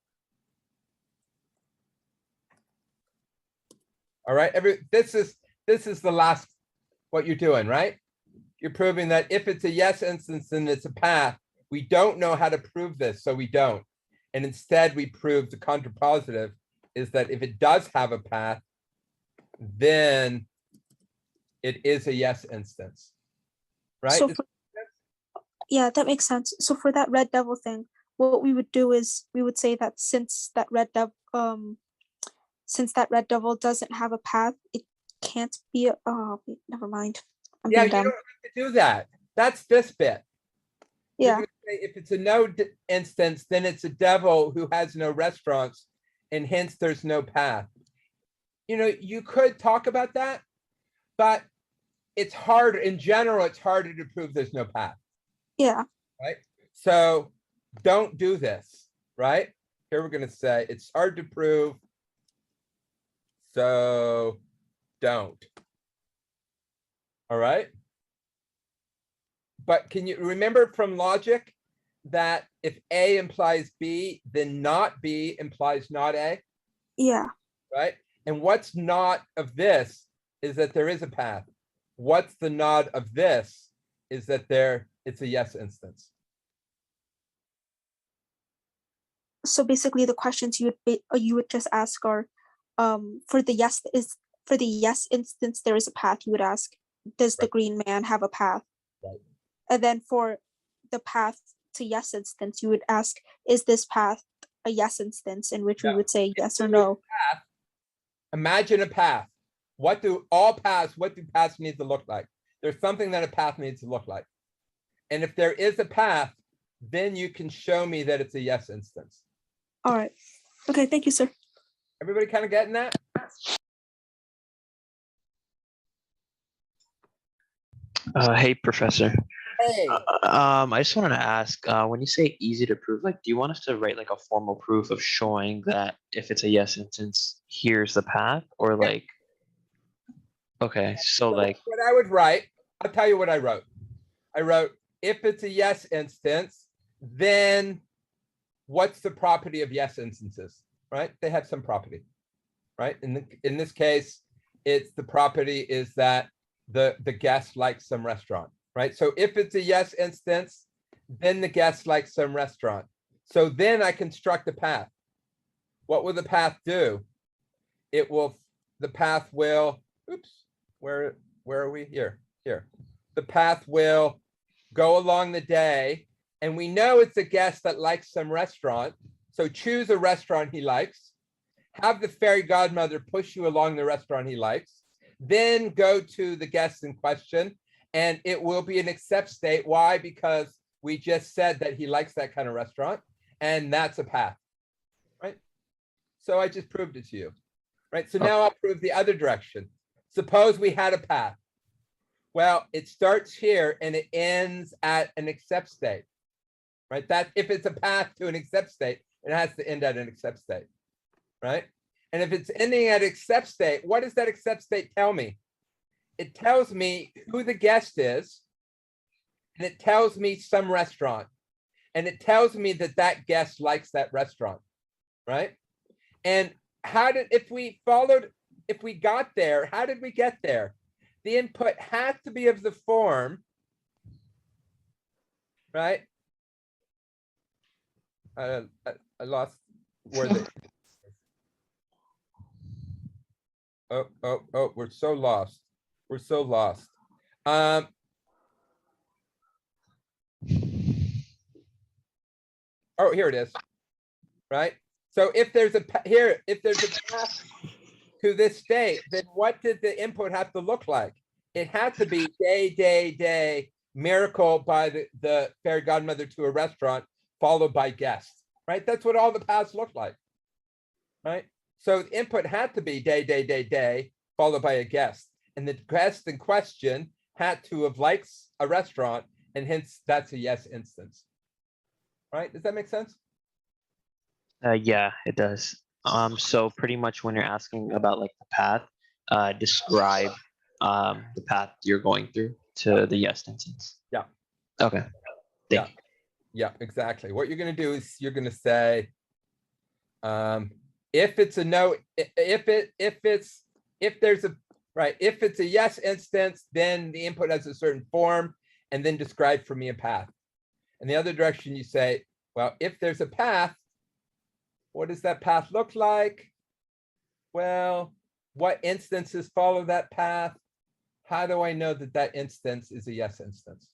S1: All right, this is the last, what you're doing, right? You're proving that if it's a yes instance, then it's a path. We don't know how to prove this, so we don't. And instead we prove the contrapositive is that if it does have a path, then it is a yes instance, right?
S4: So yeah, that makes sense. So for that red devil thing, what we would do is we would say that since that red devil doesn't have a path, it can't be a, oh, wait, never mind.
S1: Yeah, you don't have to do that. That's this bit. You're
S4: Yeah.
S1: gonna say if it's a no instance, then it's a devil who has no restaurants, and hence there's no path. You know, you could talk about that, but it's hard in general. It's harder to prove there's no path.
S4: Yeah.
S1: Right. So don't do this. Right here, we're going to say it's hard to prove. So don't. All right. But can you remember from logic that if A implies B, then not B implies not A?
S4: Yeah.
S1: Right. And what's not of this is that there is a path. What's the not of this is that it's a yes instance.
S4: So basically the questions you would just ask are for the yes instance there is a path, you would ask, does the green man have a path?
S1: Right.
S4: And then for the path to yes instance, you would ask, is this path a yes instance, in which we would say yes or no.
S1: Imagine a path. What do paths need to look like? There's something that a path needs to look like. And if there is a path, then you can show me that it's a yes instance.
S4: All right. Okay, thank you, sir.
S1: Everybody kind of getting that?
S7: Hey, Professor.
S1: Hey,
S7: I just wanted to ask, when you say easy to prove, like, do you want us to write like a formal proof of showing that if it's a yes instance, here's the path, or like, okay, so like,
S1: what I would write, I'll tell you what I wrote. I wrote, if it's a yes instance, then what's the property of yes instances, right? They have some property, right? In this case, it's the property is that the guest likes some restaurant, right? So if it's a yes instance, then the guest likes some restaurant. So then I construct a path. What will the path do? The path will, oops, where are we? Here. The path will go along the day, and we know it's a guest that likes some restaurant. So choose a restaurant he likes, have the fairy godmother push you along the restaurant he likes, then go to the guest in question, and it will be an accept state. Why? Because we just said that he likes that kind of restaurant, and that's a path, right? So I just proved it to you, right? So now I'll prove the other direction. Suppose we had a path. Well, it starts here and it ends at an accept state, right? That if it's a path to an accept state, it has to end at an accept state, right? And if it's ending at accept state, what does that accept state tell me? It tells me who the guest is, and it tells me some restaurant, and it tells me that that guest likes that restaurant, right? And if we got there, how did we get there? The input had to be of the form, right? I lost where the. Oh, we're so lost. We're so lost. Oh, here it is. Right? So if there's a path to this state, then what did the input have to look like? It had to be day, miracle by the fairy godmother to a restaurant, followed by guest, right? That's what all the paths look like, right? So the input had to be day, followed by a guest. And the guest in question had to have liked a restaurant, and hence that's a yes instance, right? Does that make sense?
S7: yeah, it does. So pretty much when you're asking about like the path, describe the path you're going through to the yes instance.
S1: Yeah.
S7: Okay. Thank you.
S1: Yeah, exactly. What you're going to do is you're going to say, if it's a no, if it's a yes instance, then the input has a certain form, and then describe for me a path. And the other direction you say, well, if there's a path, what does that path look like? Well, what instances follow that path? How do I know that that instance is a yes instance?